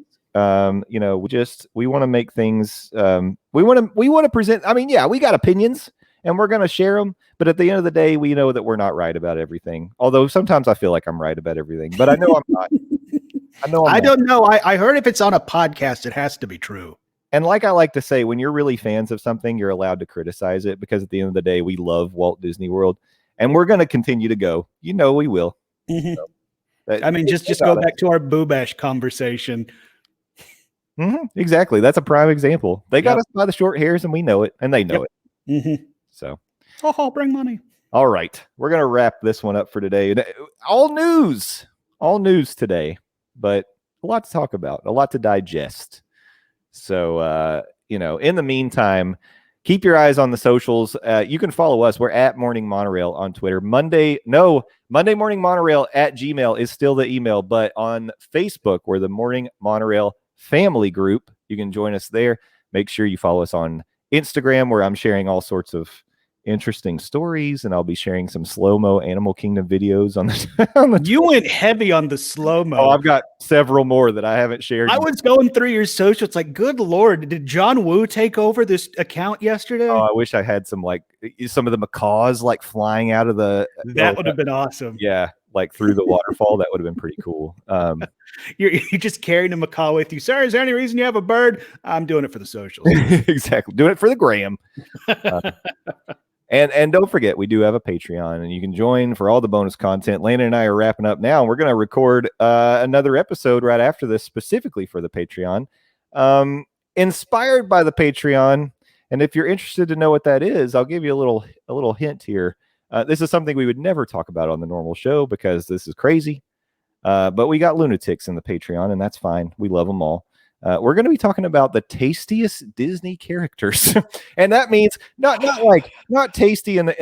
we want to make things, we want to present. We got opinions and we're going to share them, but at the end of the day, we know that we're not right about everything. Although sometimes I feel like I'm right about everything, but I know I'm not. I don't know. I heard if it's on a podcast, it has to be true. And like I like to say, when you're really fans of something, you're allowed to criticize it, because at the end of the day, we love Walt Disney World, and we're going to continue to go. We will. So, just go back to our Boo Bash conversation. Exactly. That's a prime example. They got us by the short hairs, and we know it, and they know it. So, bring money. All right, we're gonna wrap this one up for today. All news today, but a lot to talk about, a lot to digest. So, in the meantime, keep your eyes on the socials. You can follow us. We're at Morning Monorail on Twitter. Monday Morning Monorail at Gmail is still the email, but on Facebook, we're the Morning Monorail family group. You can join us there. Make sure you follow us on Instagram, where I'm sharing all sorts of interesting stories, and I'll be sharing some slow-mo Animal Kingdom videos on the You went heavy on the slow-mo. Oh, I've got several more that I haven't shared. I was going through your social. It's like, good Lord, did John Woo take over this account yesterday? Oh, I wish I had some of the macaws flying out of the. That would have been awesome. Yeah, through the waterfall. That would have been pretty cool. You're just carrying a macaw with you. Sir, is there any reason you have a bird? I'm doing it for the socials. Exactly. Doing it for the gram. And don't forget, we do have a Patreon, and you can join for all the bonus content. Landon and I are wrapping up now, and we're going to record another episode right after this, specifically for the Patreon, inspired by the Patreon. And if you're interested to know what that is, I'll give you a little hint here. This is something we would never talk about on the normal show, because this is crazy. But we got lunatics in the Patreon, and that's fine. We love them all. We're going to be talking about the tastiest Disney characters. And that means not tasty in they're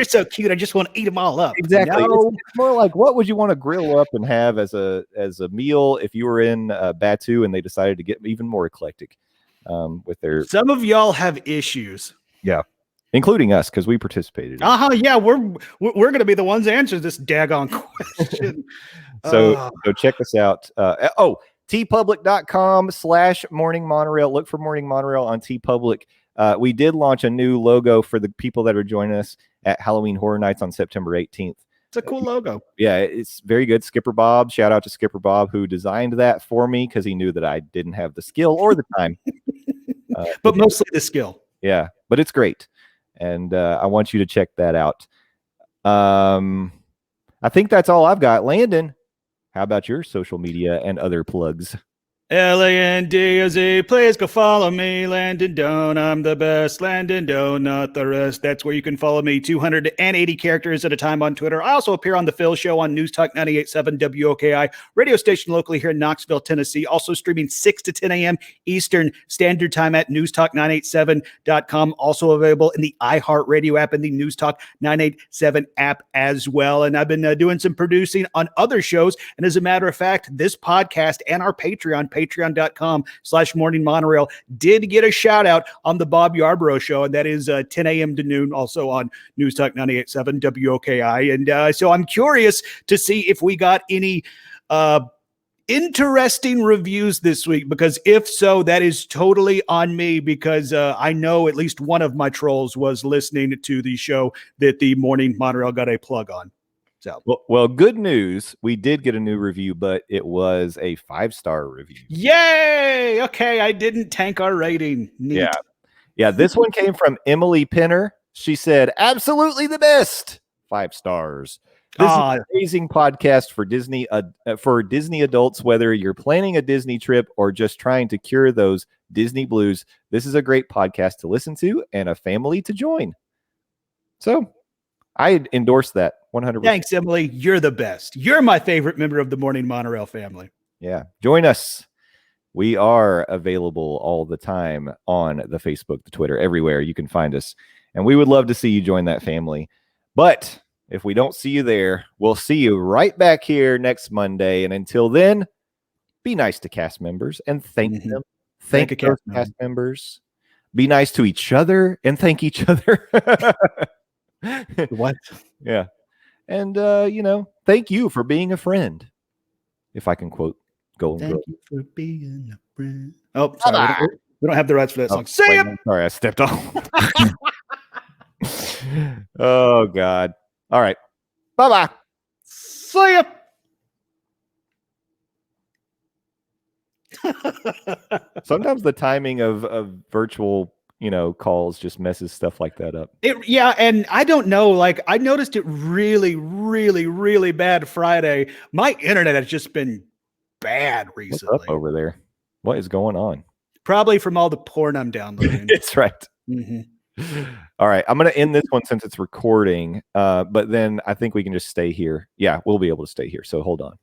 so cute, I just want to eat them all up. Exactly. No. It's more like, what would you want to grill up and have as a meal if you were in Batu and they decided to get even more eclectic with their. Some of y'all have issues. Yeah. Including us, because we participated. Yeah, we're going to be the ones to answer this daggone question. So check us out. tpublic.com/Morning Monorail. Look for Morning Monorail on TeePublic. We did launch a new logo for the people that are joining us at Halloween Horror Nights on September 18th. It's a cool logo. Yeah, it's very good. Skipper Bob. Shout out to Skipper Bob, who designed that for me, because he knew that I didn't have the skill or the time. But mostly the skill. Yeah, but it's great. And I want you to check that out. I think that's all I've got. Landon, How about your social media and other plugs? LANDZ, please go follow me. Landon Doan, I'm the best. Landon Doan, not the rest. That's where you can follow me. 280 characters at a time on Twitter. I also appear on The Phil Show on News Talk 98.7 WOKI, radio station locally here in Knoxville, Tennessee. Also streaming 6 to 10 a.m. Eastern Standard Time at newstalk987.com. Also available in the iHeartRadio app and the News Talk 987 app as well. And I've been doing some producing on other shows. And as a matter of fact, this podcast and our patreon.com/Morning Monorail did get a shout out on the Bob Yarborough Show, and that is 10 a.m. to noon, also on News Talk 98.7 WOKI. And so I'm curious to see if we got any interesting reviews this week, because if so, that is totally on me, because I know at least one of my trolls was listening to the show that the Morning Monorail got a plug on. So, well, good news. We did get a new review, but it was a 5-star review. Yay! Okay, I didn't tank our rating. Neat. Yeah. This one came from Emily Penner. She said, "Absolutely the best. 5 stars. This is an amazing podcast for Disney adults, whether you're planning a Disney trip or just trying to cure those Disney blues. This is a great podcast to listen to and a family to join." So I endorse that 100%. Thanks, Emily. You're the best. You're my favorite member of the Morning Monorail family. Yeah. Join us. We are available all the time on the Facebook, the Twitter, everywhere. You can find us. And we would love to see you join that family. But if we don't see you there, we'll see you right back here next Monday. And until then, be nice to cast members and thank them. Thank those cast members. Be nice to each other and thank each other. What? Yeah. And, thank you for being a friend. If I can quote Golden Girls. Thank you for being a friend. Oh, sorry. We don't have the rights for that song. See ya! Sorry, I stepped off. Oh, God. All right. Bye-bye. See ya! Sometimes the timing of virtual calls just messes stuff like that up. And I don't know, like I noticed it really, really, really bad Friday. My internet has just been bad recently. What's up over there? What is going on? Probably from all the porn I'm downloading. That's right. Mm-hmm. All right. I'm going to end this one since it's recording. But then I think we can just stay here. Yeah, we'll be able to stay here. So hold on.